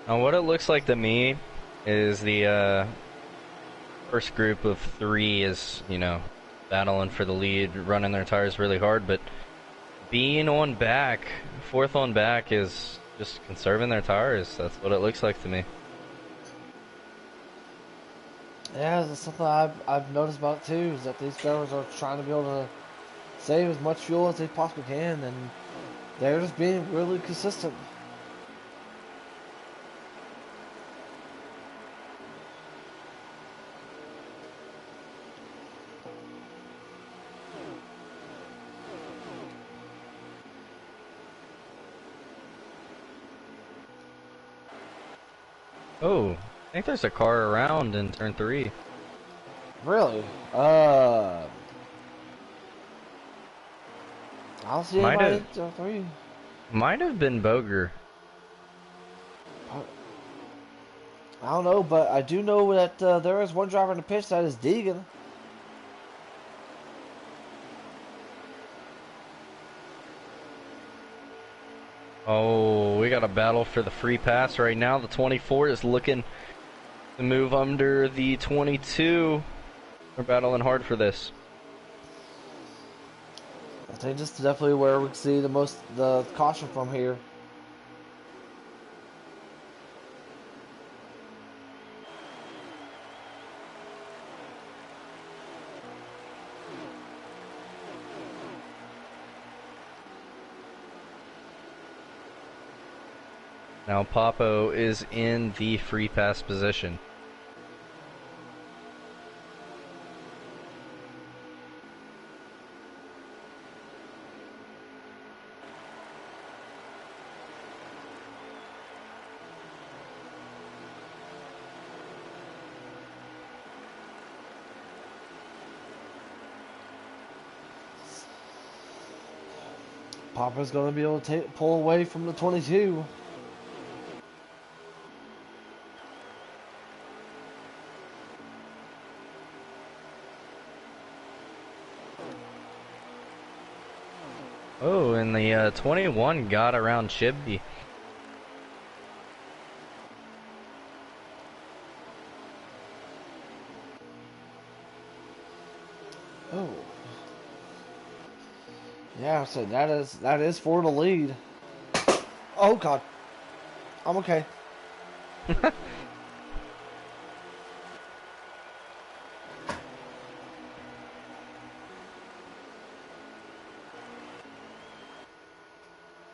Now what it looks like to me is the first group of 3 is, you know, battling for the lead, running their tires really hard, but being on back, 4th on back is just conserving their tires. That's what it looks like to me. Yeah, that's something I've noticed about it too, is that these drivers are trying to be able to save as much fuel as they possibly can, and they're just being really consistent. Oh, I think there's a car around in turn 3. Really? I don't see Might anybody have, in 3. might have been Boger. I don't know, but I do know that there is one driver in the pits that is Deegan. Oh, we got a battle for the free pass right now. The 24 is looking to move under the 22. We're battling hard for this. I think this is definitely where we can see the caution from here. Now Papo is in the free pass position. Papa's going to be able to pull away from the 22. Oh, and the 21 got around Chibi. Oh. Yeah, so that is for the lead. Oh God, I'm okay.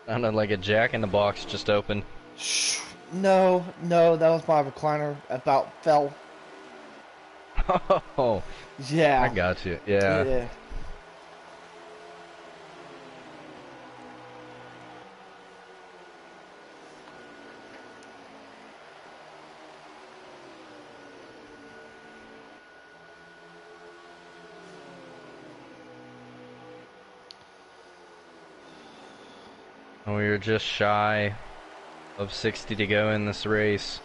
Sounded like a Jack in the Box just opened. Shh. No, no, that was my recliner. About fell. Oh, I Yeah, got you. Yeah. yeah. We were just shy of 60 to go in this race.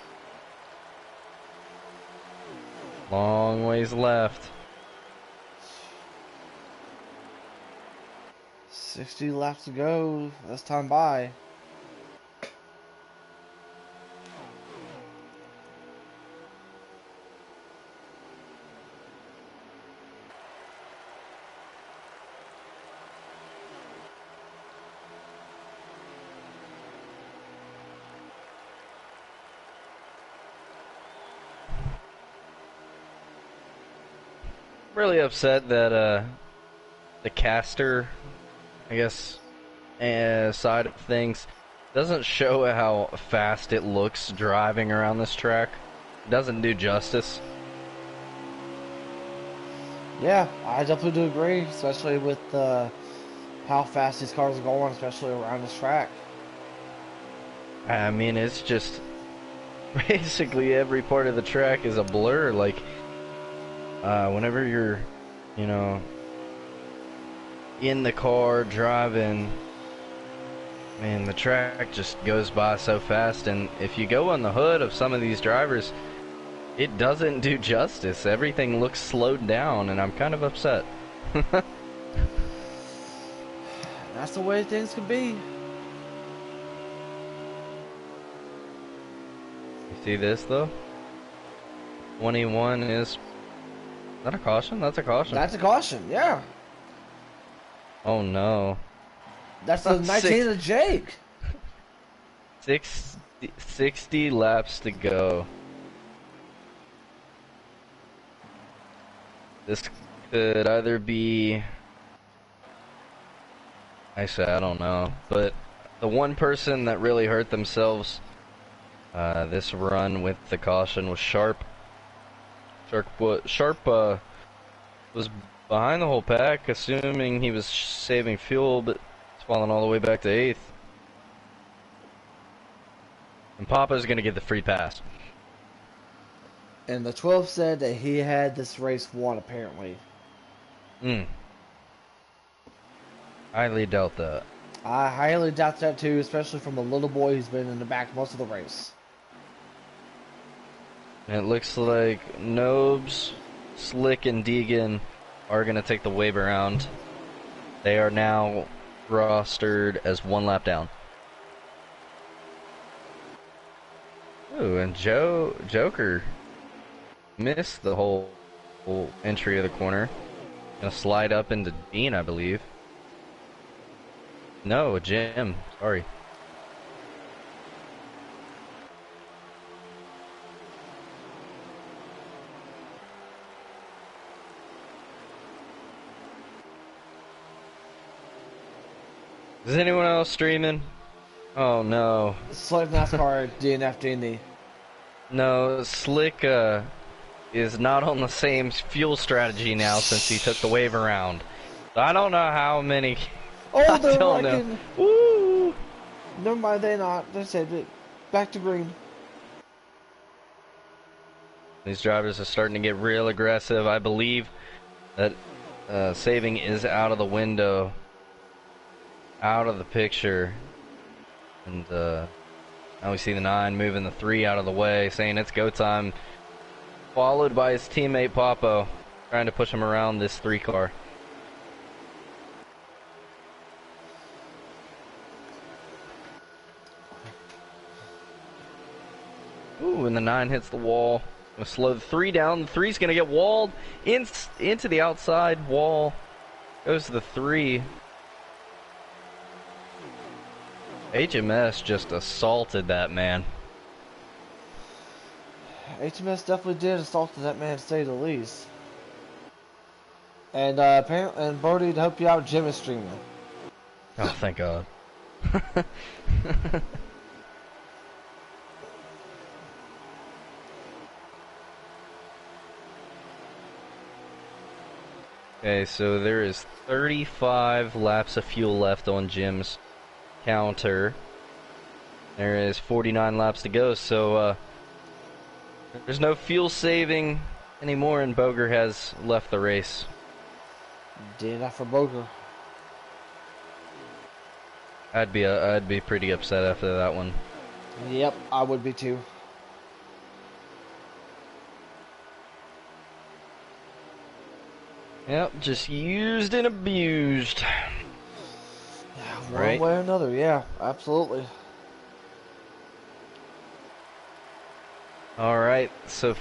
Long ways left. 60 laps to go. That's time by. Really upset that the caster, I guess, side of things doesn't show how fast it looks driving around this track. It doesn't do justice. Yeah, I definitely do agree, especially with how fast these cars are going, especially around this track. I mean, it's just basically every part of the track is a blur. Like, whenever you're, you know, in the car driving, man, the track just goes by so fast. And if you go on the hood of some of these drivers, it doesn't do justice. Everything looks slowed down, and I'm kind of upset. That's the way things can be. You see this, though? 21 is that a caution? That's a caution. That's a caution, yeah. Oh, no. That's the 19 of Jake. 60 laps to go. This could either be... Actually, I don't know. But the one person that really hurt themselves this run with the caution was Sharp. Sharp was behind the whole pack, assuming he was saving fuel, but he's falling all the way back to 8th. And Papa's going to get the free pass. And the 12 said that he had this race won, apparently. Highly doubt that. I highly doubt that too, especially from the little boy who's been in the back most of the race. And it looks like Nobes, Slick, and Deegan are going to take the wave around. They are now rostered as one lap down. Ooh, and Joker missed the whole entry of the corner. Gonna slide up into Dean, I believe. No, Jim. Sorry. Is anyone else streaming? Oh no. Slick NASCAR DNF Disney. No, Slick is not on the same fuel strategy now since he took the wave around. So I don't know how many. Oh, they're I don't like know. Woo! Never mind, they not. They saved it. Back to green. These drivers are starting to get real aggressive. I believe that saving is out of the window, out of the picture. And now we see the 9 moving the 3 out of the way, saying it's go time. Followed by his teammate Papo, trying to push him around this 3 car. Ooh, and the 9 hits the wall. Gonna slow the 3 down. The 3's gonna get walled into the outside wall. Goes to the 3. HMS just assaulted that man. HMS definitely did assault that man, to say the least. And apparently, and Brody, to help you out, Jim is streaming. Oh, thank God. Okay, so there is 35 laps of fuel left on Jim's counter. There is 49 laps to go, so there's no fuel saving anymore, and Boger has left the race. Did that for Boger. I'd be pretty upset after that one. Yep, I would be too. Yep, just used and abused. Yeah, one Right? way or another, yeah, absolutely. Alright, so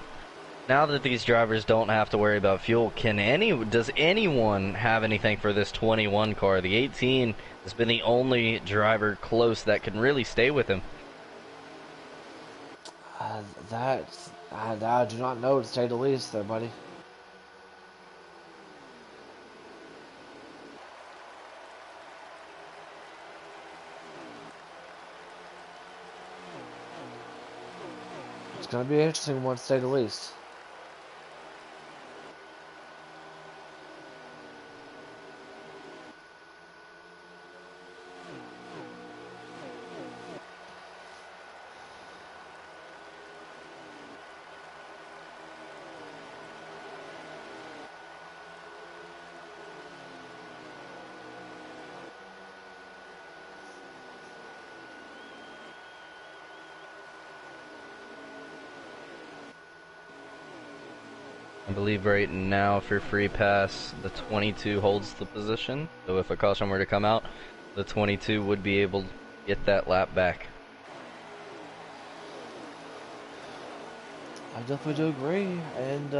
now that these drivers don't have to worry about fuel, does anyone have anything for this 21 car? The 18 has been the only driver close that can really stay with him. I do not know, to say the least, there, buddy. It's gonna be an interesting one, to say the least. I believe right now for free pass, the 22 holds the position. So if a caution were to come out, the 22 would be able to get that lap back. I definitely do agree, and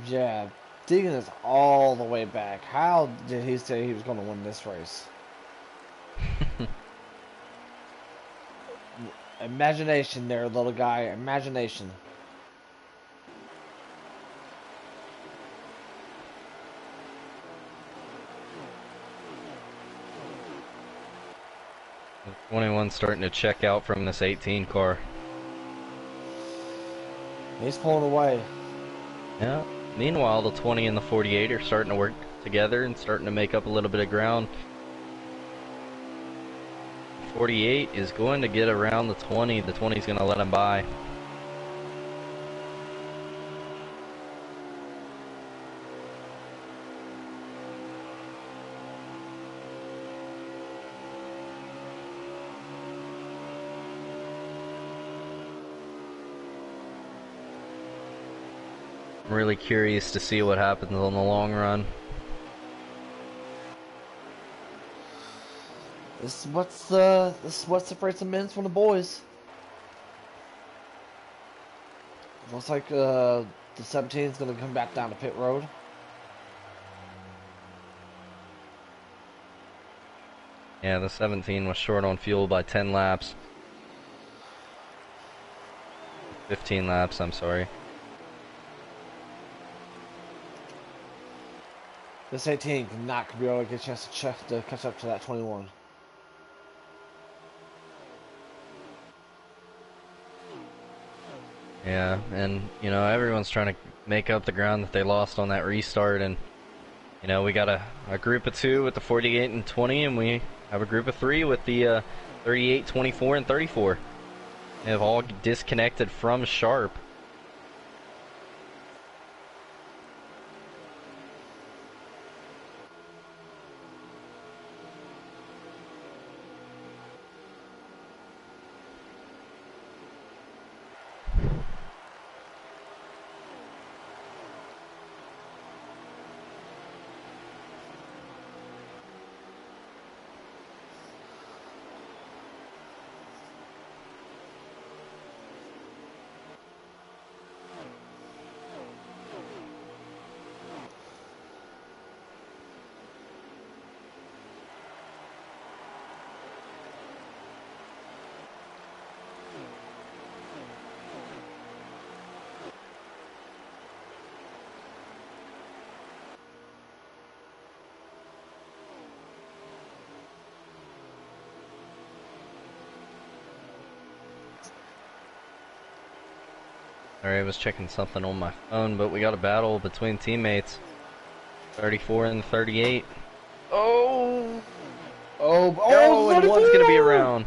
yeah, Deegan is all the way back. How did he say he was going to win this race? Imagination there, little guy. Imagination. The 21 starting to check out from this 18 car. He's pulling away. Yeah. Meanwhile, the 20 and the 48 are starting to work together and starting to make up a little bit of ground. 48 is going to get around the 20. The 20 is going to let him by. I'm really curious to see what happens on the long run. This is what separates the men from the boys. Looks like the 17 is going to come back down to pit road. Yeah, the 17 was short on fuel by 10 laps. 15 laps, I'm sorry. This 18 cannot be able to get a chance to catch up to that 21. Yeah, and you know, everyone's trying to make up the ground that they lost on that restart, and you know, we got a group of 2 with the 48 and 20, and we have a group of 3 with the 38, 24, and 34. They have all disconnected from Sharp. Sorry, I was checking something on my phone, but we got a battle between teammates. 34 and 38. Oh! Oh, And the one's gonna be 34! around.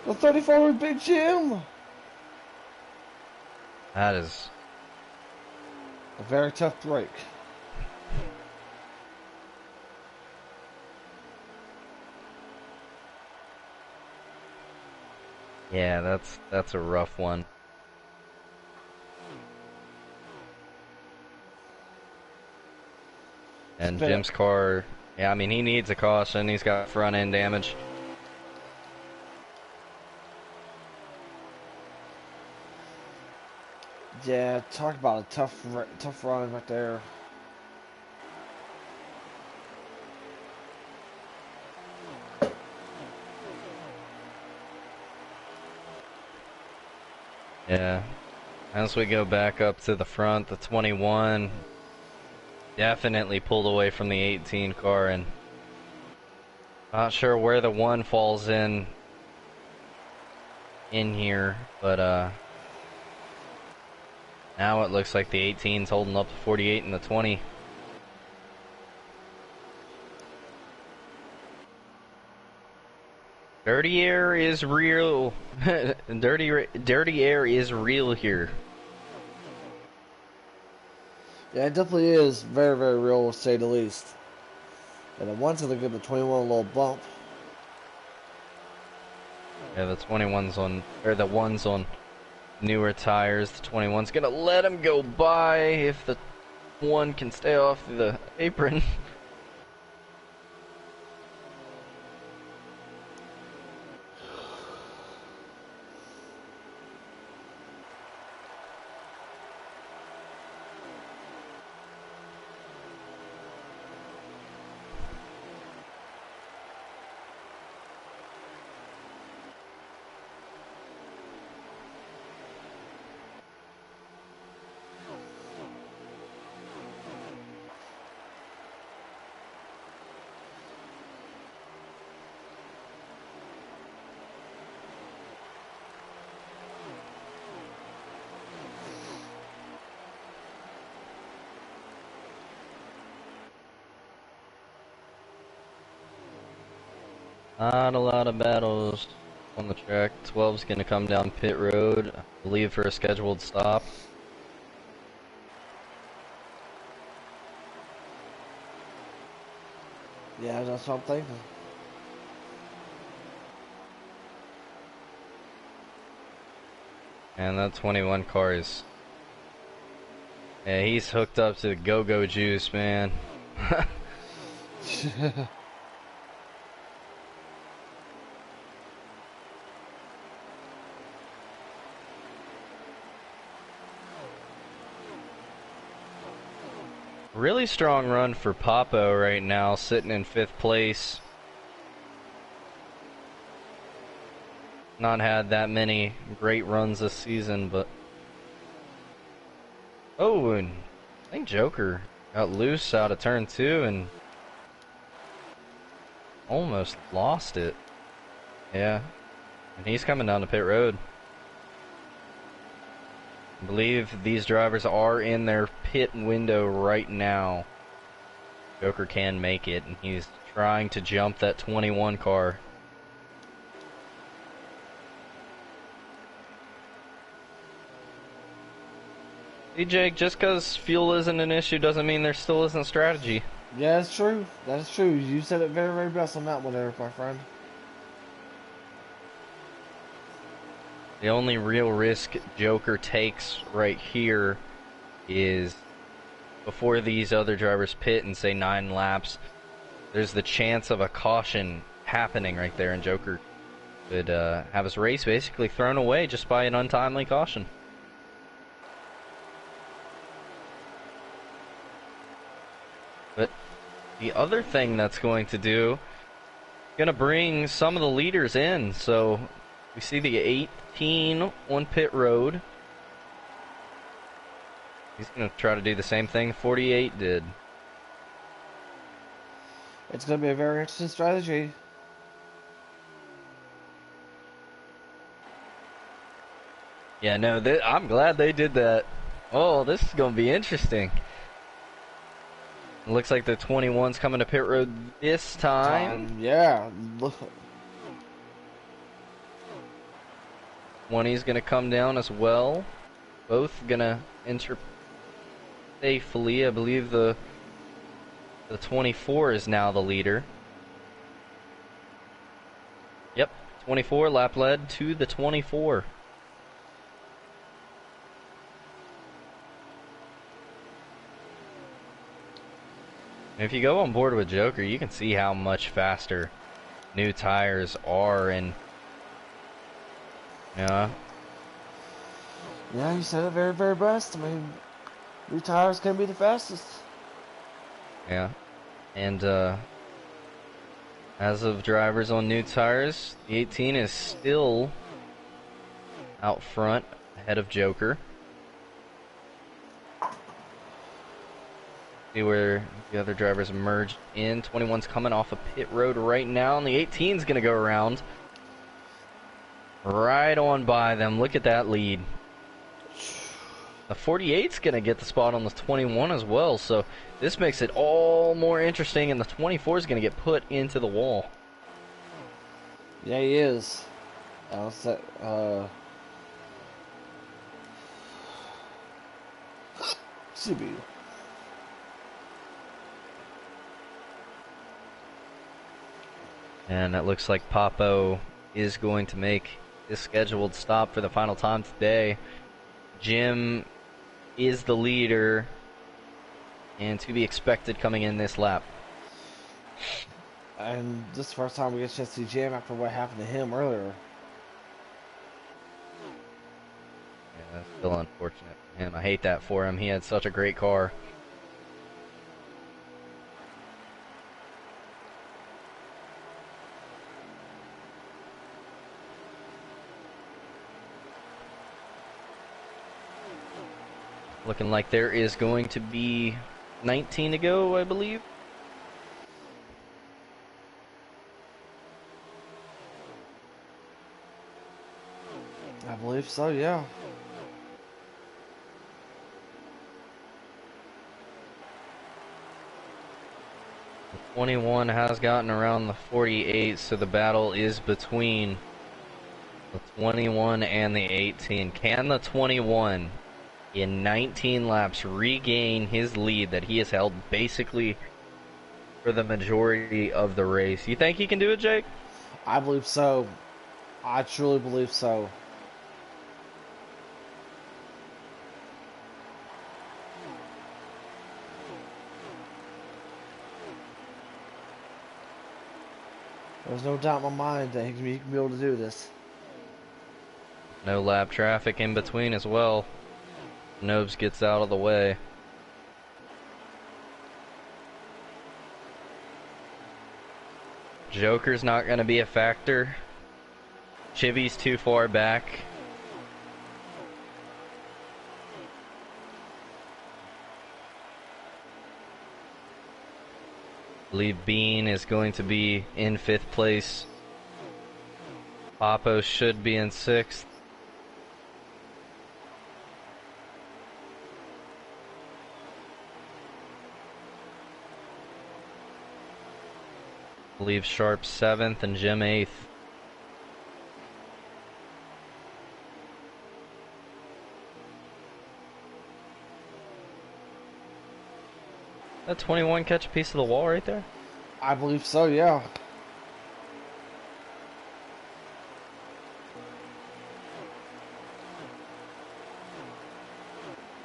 The 34 with Big Jim! That is... A very tough break. Yeah, that's a rough one. And Jim's car, yeah, I mean, he needs a caution. He's got front end damage. Yeah, talk about a tough run right there. Yeah. As we go back up to the front, the 21 definitely pulled away from the 18 car, and not sure where the 1 falls in here, but now it looks like the 18's holding up to 48 and the 20. Dirty air is real. Dirty air is real here. Yeah, it definitely is very, very real, to say the least. And the one's gonna give the 21 a little bump. Yeah, the 21's on, or the 1's on newer tires. The 21's gonna let him go by if the 1 can stay off the apron. Not a lot of battles on the track. 12's gonna come down pit road, I believe, for a scheduled stop. Yeah, that's what I'm thinking. And that 21 car is... yeah, he's hooked up to the go-go juice, man. Really strong run for Papo right now, sitting in 5th place. Not had that many great runs this season, but... oh, and I think Joker got loose out of turn 2 and almost lost it. Yeah, and he's coming down the pit road. I believe these drivers are in their pit window right now. Joker can make it, and he's trying to jump that 21 car. Hey Jake, just because fuel isn't an issue doesn't mean there still isn't strategy. Yeah, that's true. That's true. You said it very, very best on that one there, my friend. The only real risk Joker takes right here is before these other drivers pit and say 9 laps, there's the chance of a caution happening right there, and Joker could have his race basically thrown away just by an untimely caution. But the other thing that's going to do, gonna bring some of the leaders in. So we see the 18 on pit road. He's gonna try to do the same thing 48 did. It's going to be a very interesting strategy. Yeah, no, I'm glad they did that. Oh, this is going to be interesting. It looks like the 21's coming to pit road this time. Yeah. Look. 20's going to come down as well. Both going to enter safely. I believe the 24 is now the leader. Yep, 24 lap led to the 24. And if you go on board with Joker, you can see how much faster new tires are, and yeah, Yeah, you said it very, very best. I mean, new tires can be the fastest. yeah, and as of drivers on new tires, the 18 is still out front ahead of Joker. See where the other drivers merge in. 21's coming off a pit road right now, and the 18's gonna go around right on by them. Look at that lead. The 48's gonna get the spot on the 21 as well, so this makes it all more interesting, and the 24 is gonna get put into the wall. Yeah, he is. Should be. And it looks like Papo is going to make his scheduled stop for the final time today. Jim is the leader, and to be expected coming in this lap. And this is the first time we get a chance to see Jim after what happened to him earlier. Yeah, that's still unfortunate for him. I hate that for him. He had such a great car. Looking like there is going to be 19 to go, I believe. I believe so, yeah. The 21 has gotten around the 48, so the battle is between the 21 and the 18. Can the 21 in 19 laps regain his lead that he has held basically for the majority of the race? You think he can do it, Jake? I believe so. I truly believe so. There's no doubt in my mind that he can be able to do this. No lap traffic in between as well. Nobes gets out of the way. Joker's not going to be a factor. Chivy's too far back. I believe Bean is going to be in 5th place. Papo should be in 6th. I believe Sharp 7th and Jim 8th. That 21 catch a piece of the wall right there? I believe so, yeah.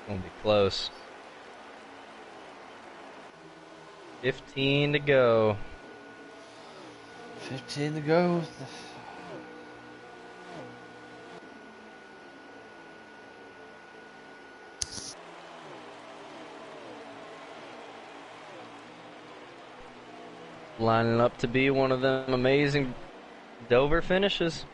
Gonna be close. 15 to go. 15 to go. Lining up to be one of them amazing Dover finishes.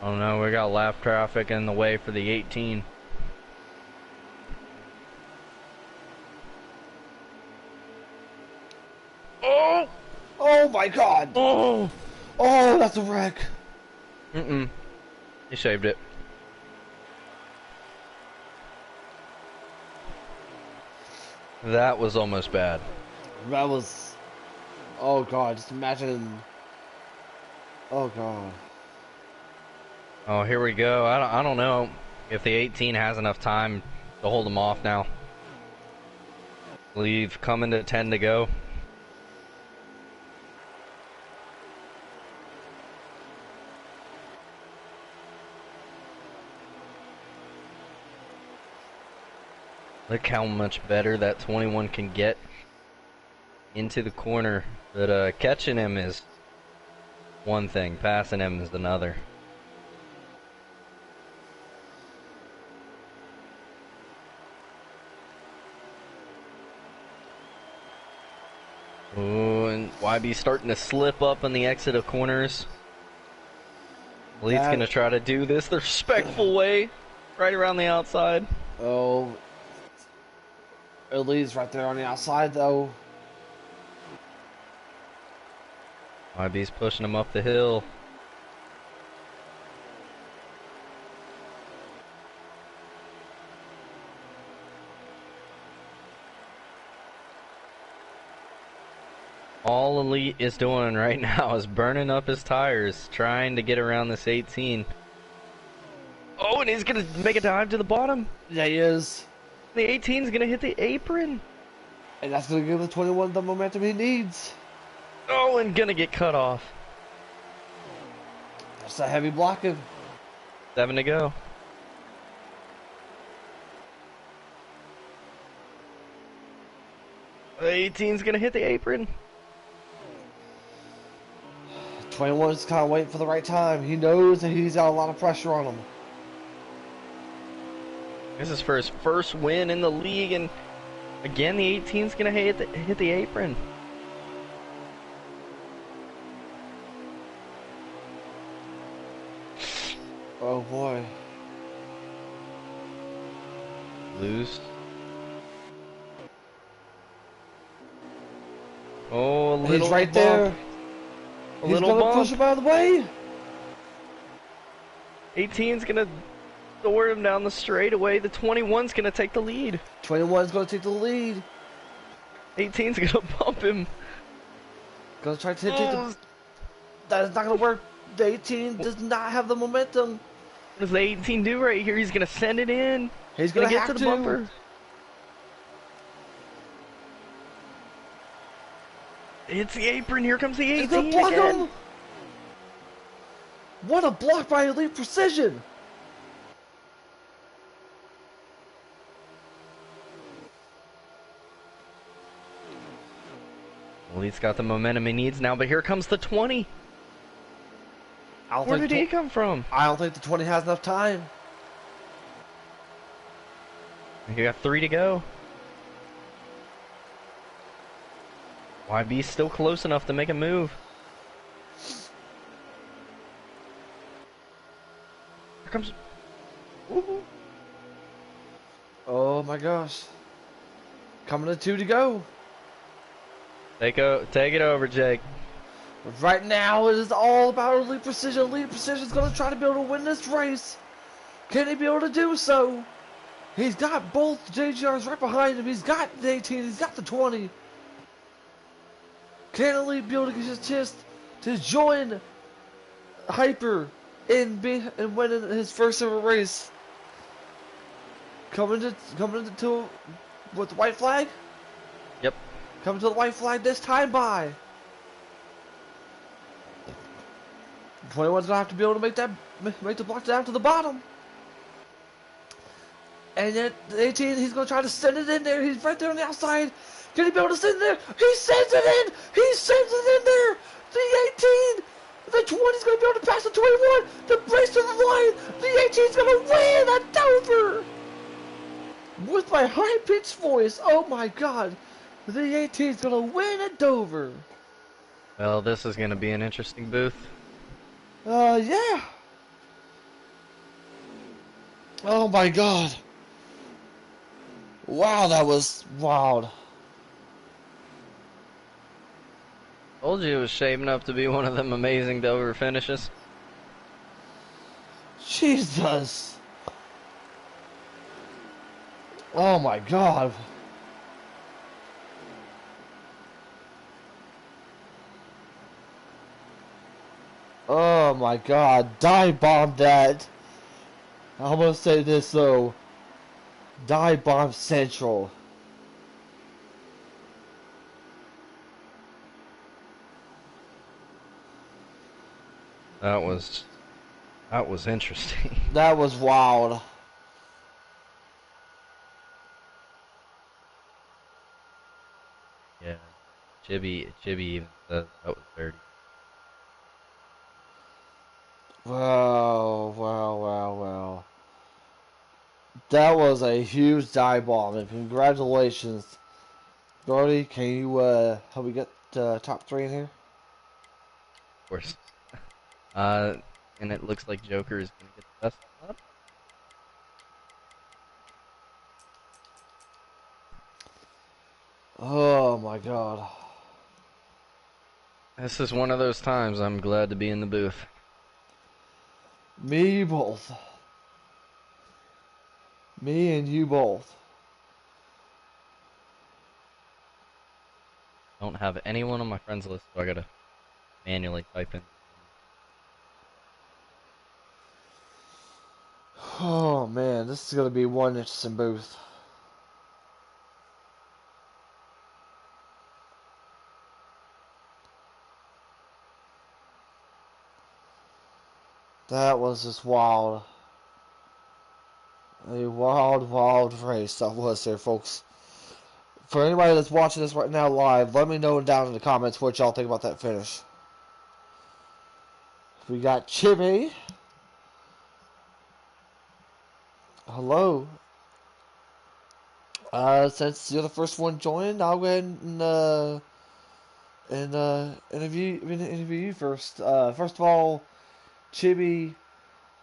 Oh no, we got lap traffic in the way for the 18. Oh! Oh my God! Oh! Oh, that's a wreck. Mm-mm. He saved it. That was almost bad. That was. Oh God! Just imagine. Oh God. Oh, here we go. I don't know if the 18 has enough time to hold him off now. Leave coming to 10 to go. Look how much better that 21 can get into the corner. But catching him is one thing, passing him is another. Oh, and YB starting to slip up on the exit of corners. Lead's gonna try to do this the respectful way, right around the outside. Oh. Elite's right there on the outside, though. YB's pushing him up the hill. All Elite is doing right now is burning up his tires, trying to get around this 18. Oh, and he's gonna make a dive to the bottom. Yeah, he is. The 18 is gonna hit the apron. And that's gonna give the 21 the momentum he needs. Oh, and gonna get cut off. That's a heavy blocking. 7 to go. The 18's gonna hit the apron. 21's kind of waiting for the right time. He knows that he's got a lot of pressure on him. This is for his first win in the league, and again, the 18's gonna hit the apron. Oh boy. Loose. Oh, a little He's right bump. there. A He's little gonna bump. push him out of the way. 18's gonna door him down the straightaway. The 21's gonna take the lead. 21's gonna take the lead. 18's gonna bump him. Gonna try to take the. That is not gonna work. The 18 does not have the momentum. What does the 18 do right here? He's gonna send it in. He's gonna get have to the to. bumper. It's the apron. Here comes the 18 He's gonna block again. him. What a block by Elite Precision. Well, he's got the momentum he needs now, but here comes the 20. Where did he come from? I don't think the 20 has enough time. You got 3 to go. YB's still close enough to make a move. Here comes. Ooh. Oh my gosh. Coming to 2 to go. Take it over, Jake. Right now, it is all about Elite Precision. Elite Precision is going to try to be able to win this race. Can he be able to do so? He's got both JGRs right behind him. He's got the 18. He's got the 20. Can Elite be able to get his chance to join Hyper and winning his first ever race? Coming into with the white flag. Yep. Coming to the white flag this time by. 21's gonna have to be able to make the block down to the bottom. And then the 18, he's gonna try to send it in there. He's right there on the outside. Can he be able to send it there? He sends it in! He sends it in there! The 18! The 20's gonna be able to pass the 21! The race to the line! The 18's gonna win at Dover! With my high-pitched voice, oh my god! The 18's gonna win at Dover! Well, this is gonna be an interesting booth. Yeah. Oh my god. Wow, that was wild. Told you it was shaping up to be one of them amazing Dover finishes. Jesus. Oh my god. Oh my god. Dive bomb that. I'm gonna say this though. Dive bomb central. That was interesting. That was wild. Yeah, Chibi even says that was dirty. Wow, wow, wow, wow. That was a huge dive bomb, and congratulations. Brody, can you help me get top 3 in here? Of course. Uh, and it looks like Joker is gonna get the best spot. Oh my god. This is one of those times I'm glad to be in the booth. Me both. Me and you both. Don't have anyone on my friends list, so I gotta manually type in. Oh man, this is gonna be one interesting booth. That was just wild. A wild, wild race that was there, folks. For anybody that's watching this right now live, let me know down in the comments what y'all think about that finish. We got Chibi. Hello. Since you're the first one joined, I'll go ahead and interview you first. First of all, Chibi,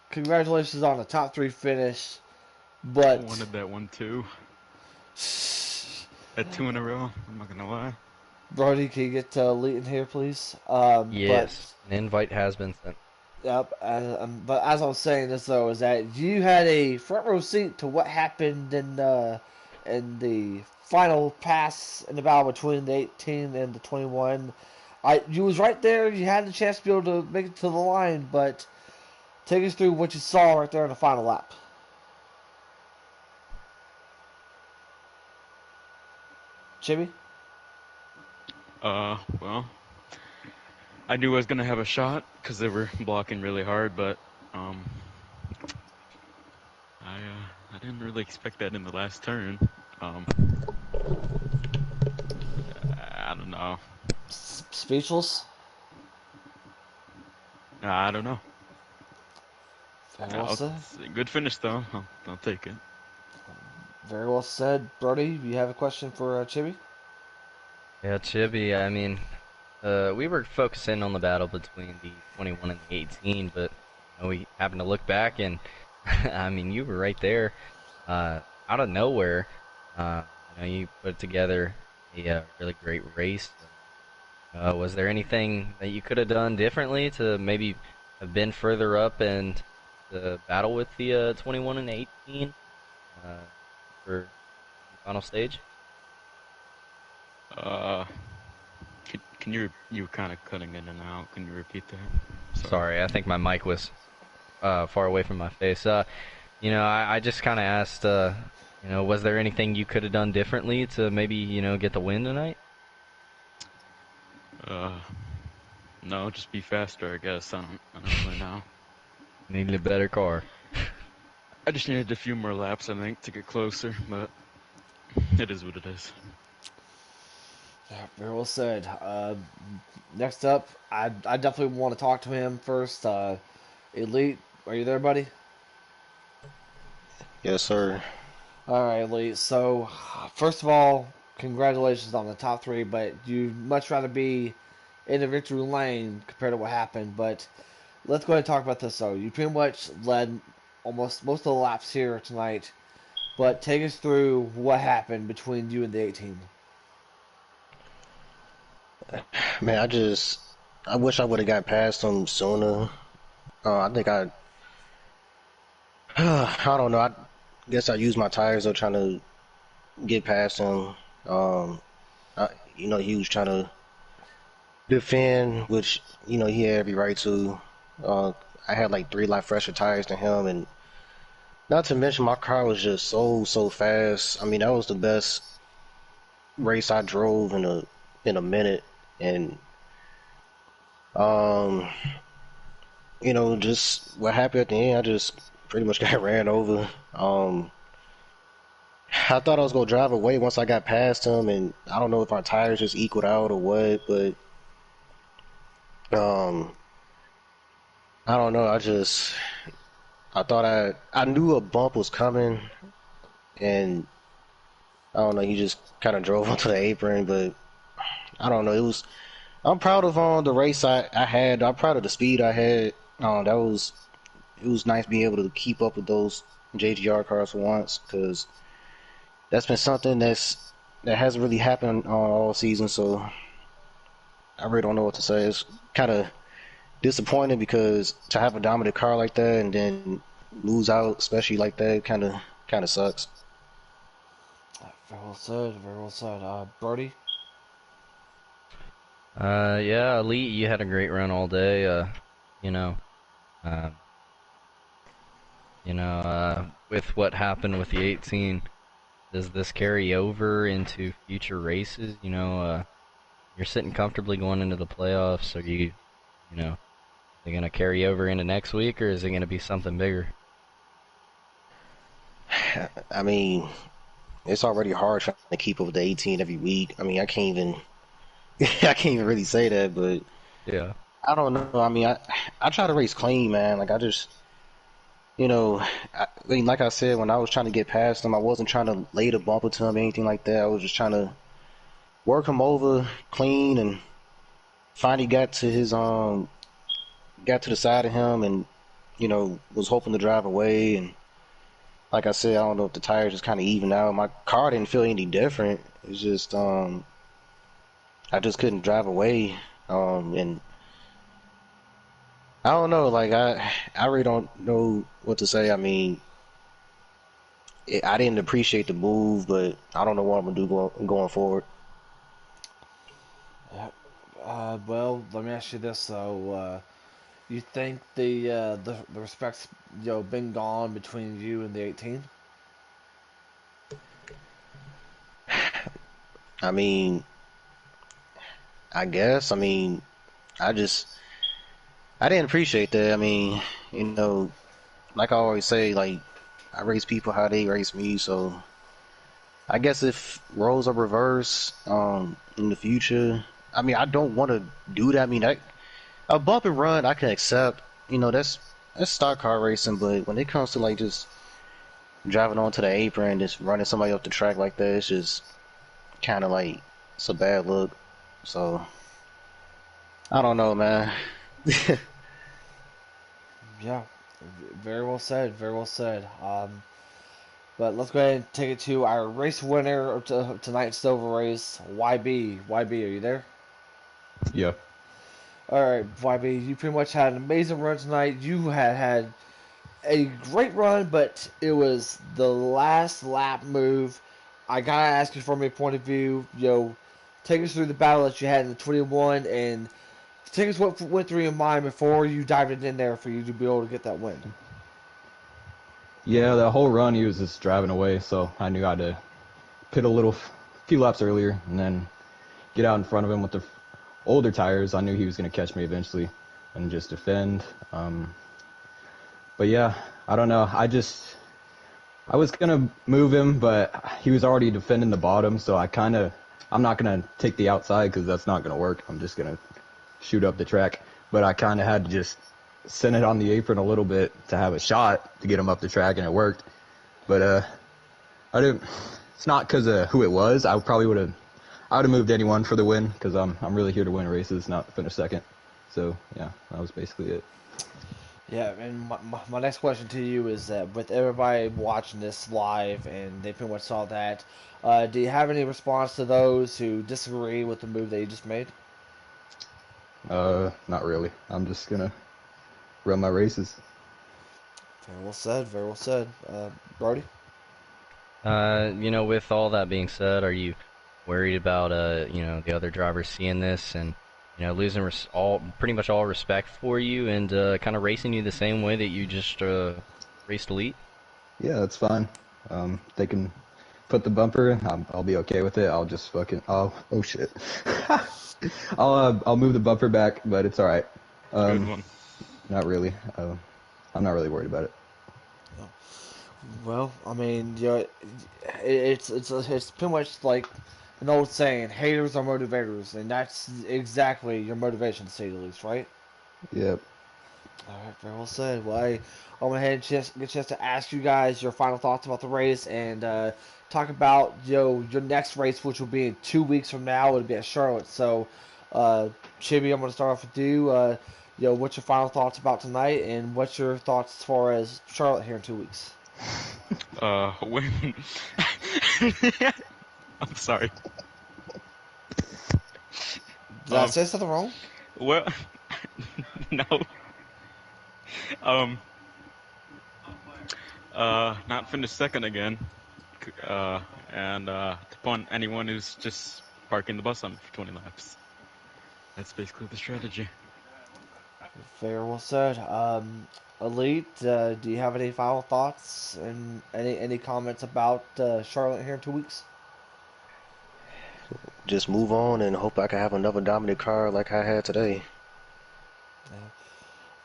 congratulations on the top 3 finish. I But wanted that one too. At 2 in a row. I'm not gonna lie. Brody, can you get Lee in here, please? Yes, an invite has been sent. Yep. But as I was saying this though, is that you had a front row seat to what happened in the final pass in the battle between the 18 and the 21. You was right there. You had the chance to be able to make it to the line, but take us through what you saw right there in the final lap. Jimmy? Well, I knew I was gonna have a shot because they were blocking really hard, but I didn't really expect that in the last turn. I don't know. Speechless? I don't know. Very well said. It's a good finish though. I'll take it. Very well said. Brody, you have a question for Chibi? Yeah, Chibi, I mean, we were focusing on the battle between the 21 and the 18, but we happened to look back and, I mean, you were right there, out of nowhere. You put together a really great race. Was there anything that you could have done differently to maybe have been further up and to battle with the 21 and 18 for the final stage? Uh, can you were kind of cutting in and out? Can you repeat that? Sorry, I think my mic was far away from my face. I just kind of asked, was there anything you could have done differently to maybe, get the win tonight? No, just be faster, I guess. I don't really know. Needed a better car. I just needed a few more laps, I think, to get closer, but it is what it is. Yeah, very well said. Next up, I definitely want to talk to him first. Elite, are you there, buddy? Yes, sir. All right, Elite. So, first of all, congratulations on the top 3, but you'd much rather be in the victory lane compared to what happened. But let's go ahead and talk about this, though. You pretty much led almost most of the laps here tonight. But take us through what happened between you and the 18. Man, I wish I would have got past him sooner. I think I don't know. I guess I used my tires though trying to get past him. Um, he was trying to defend, which he had every right to. I had like 3 lap fresher tires than him, and not to mention my car was just so fast. I mean, that was the best race I drove in a minute, and um, just what happened at the end, I just pretty much got ran over. I thought I was gonna drive away once I got past him, and I don't know if our tires just equaled out or what, but um, I don't know. I thought I knew a bump was coming, and I don't know. He just kind of drove onto the apron, but I don't know. I'm proud of the race I had. I'm proud of the speed I had. It was nice being able to keep up with those JGR cars for once, because that's been something that hasn't really happened all season. So I really don't know what to say. It's kind of disappointing because to have a dominant car like that and then lose out, especially like that, kind of sucks. Very well said. Very well said. Brody. Yeah, Elite, you had a great run all day. You know, um, with what happened with the 18, does this carry over into future races? You're sitting comfortably going into the playoffs. Are they gonna carry over into next week, or is it gonna be something bigger? I mean, it's already hard trying to keep up with the 18 every week. I mean, I can't even I can't even really say that, but Yeah. I don't know. I mean, I try to race clean, man. Like I just, I mean, like I said, when I was trying to get past him, I wasn't trying to lay the bumper to him or anything like that. I was just trying to work him over clean, and finally got to the side of him, and was hoping to drive away. And like I said, I don't know if the tires just kind of evened out. My car didn't feel any different. It's just I just couldn't drive away. And I don't know, like I really don't know what to say. I mean, I didn't appreciate the move, but I don't know what I'm gonna do going forward. Yeah. Well, let me ask you this though. You think the respect's been gone between you and the 18? I mean, I guess. I mean, I just I didn't appreciate that. I mean, like I always say, like I race people how they race me, so I guess if roles are reversed in the future, I mean, I don't want to do that. I mean, a bump and run I can accept. That's stock car racing, but when it comes to like just driving onto the apron and just running somebody off the track like that, it's just kind of like it's a bad look. So I don't know, man. Yeah. Very well said. Very well said. But let's go ahead and take it to our race winner of tonight's silver race, YB. YB, are you there? Yeah. All right, YB, you pretty much had an amazing run tonight. You had a great run, but it was the last lap move. I gotta ask you from your point of view, take us through the battle that you had in the 21, and take us what went through your mind before you dived in there for you to be able to get that win. Yeah, the whole run he was just driving away, so I knew I had to pit few laps earlier, and then get out in front of him with the older tires. I knew he was going to catch me eventually, and just defend. But yeah, I don't know. I was gonna move him, but he was already defending the bottom, so I'm not gonna take the outside because that's not gonna work. I'm just gonna shoot up the track. But I kind of had to just send it on the apron a little bit to have a shot to get him up the track, and it worked. But I didn't. It's not because of who it was. I would have moved anyone for the win because I'm really here to win races, not finish second. So yeah, that was basically it. Yeah, and my next question to you is that with everybody watching this live and they pretty much saw that, do you have any response to those who disagree with the move that you just made? Not really. I'm just gonna run my races. Very well said. Very well said. Brody? With all that being said, are you worried about the other drivers seeing this and losing pretty much all respect for you and kind of racing you the same way that you just raced elite? Yeah, that's fine. They can put the bumper in. I'll be okay with it. I'll just fucking. Oh shit. I'll move the bumper back, but it's all right. Good Um, one. Not really. I'm not really worried about it. Well, I mean, it's pretty much like an old saying: "Haters are motivators," and that's exactly your motivation, to say the least, right? Yep. All right, very well said. Well, I'm gonna head and get a chance to ask you guys your final thoughts about the race and talk about your next race, which will be in 2 weeks from now. It'll be at Charlotte. So, Chibi, I'm gonna start off with you. What's your final thoughts about tonight, and what's your thoughts as far as Charlotte here in 2 weeks? When I'm sorry. Did I Um, say something wrong? well, no. Um, not finish second again. Uh, and to punt anyone who's just parking the bus on for 20 laps. That's basically the strategy. Very well said. Elite, do you have any final thoughts and any comments about Charlotte here in 2 weeks? Just move on and hope I can have another dominant car like I had today. Yeah.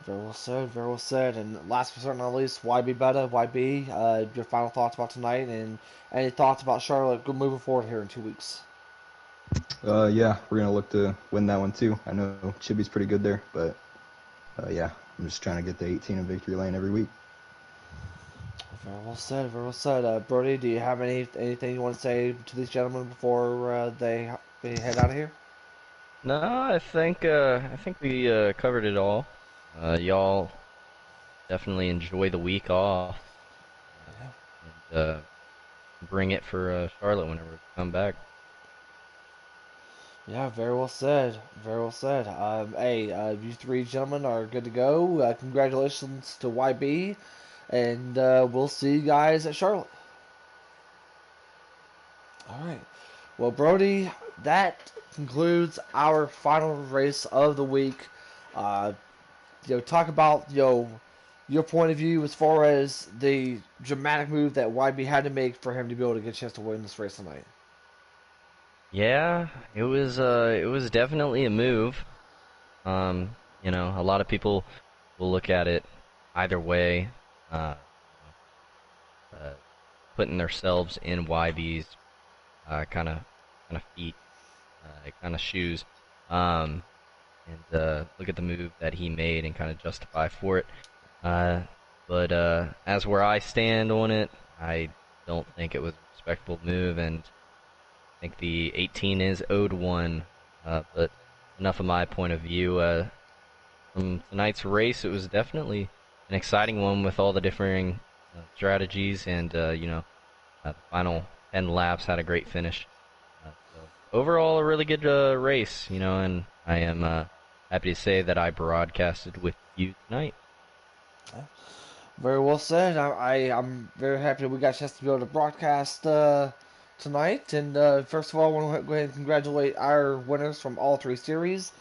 Very well said. Very well said. And last but certainly not least, YB Beta, YB, your final thoughts about tonight and any thoughts about Charlotte moving forward here in 2 weeks? Yeah, we're gonna look to win that one too. I know Chibi's pretty good there, but yeah, I'm just trying to get the 18 in victory lane every week. Very well said. Very well said. Brody, do you have anything you want to say to these gentlemen before they head out of here? No, I think we covered it all. Y'all definitely enjoy the week off and bring it for Charlotte whenever we come back. Yeah, very well said. Very well said. Hey, you three gentlemen are good to go. Congratulations to YB, and we'll see you guys at Charlotte. All right. Well, Brody, that concludes our final race of the week. Uh, talk about your point of view as far as the dramatic move that YB had to make for him to be able to get a chance to win this race tonight. Yeah, it was definitely a move. A lot of people will look at it either way, uh, uh, putting themselves in YB's kind of feet, kind of shoes, um, and look at the move that he made and kind of justify for it. Uh, but as where I stand on it, I don't think it was a respectable move, and I think the 18 is owed one. But enough of my point of view. From tonight's race, it was definitely an exciting one with all the differing strategies, and the final 10 laps had a great finish. So overall, a really good race, and I am happy to say that I broadcasted with you tonight. Very well said. I'm very happy that we got a chance to be able to broadcast tonight. And first of all, I want to go ahead and congratulate our winners from all three series.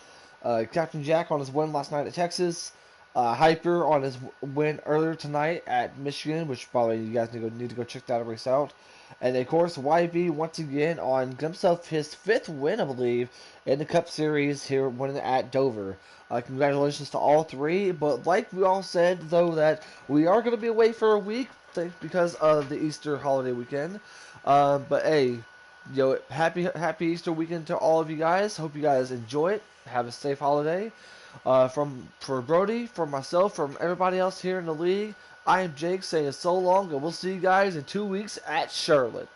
Captain Jack on his win last night at Texas. Hyper on his win earlier tonight at Michigan, which probably you guys need to go check that race out. And of course, YB once again on himself his fifth win, I believe, in the Cup Series here, winning at Dover. Congratulations to all three. But like we all said, though, that we are going to be away for a week because of the Easter holiday weekend. But hey, happy Easter weekend to all of you guys. Hope you guys enjoy it. Have a safe holiday. For Brody, for myself, from everybody else here in the league, I am Jake saying so long, and we'll see you guys in 2 weeks at Charlotte.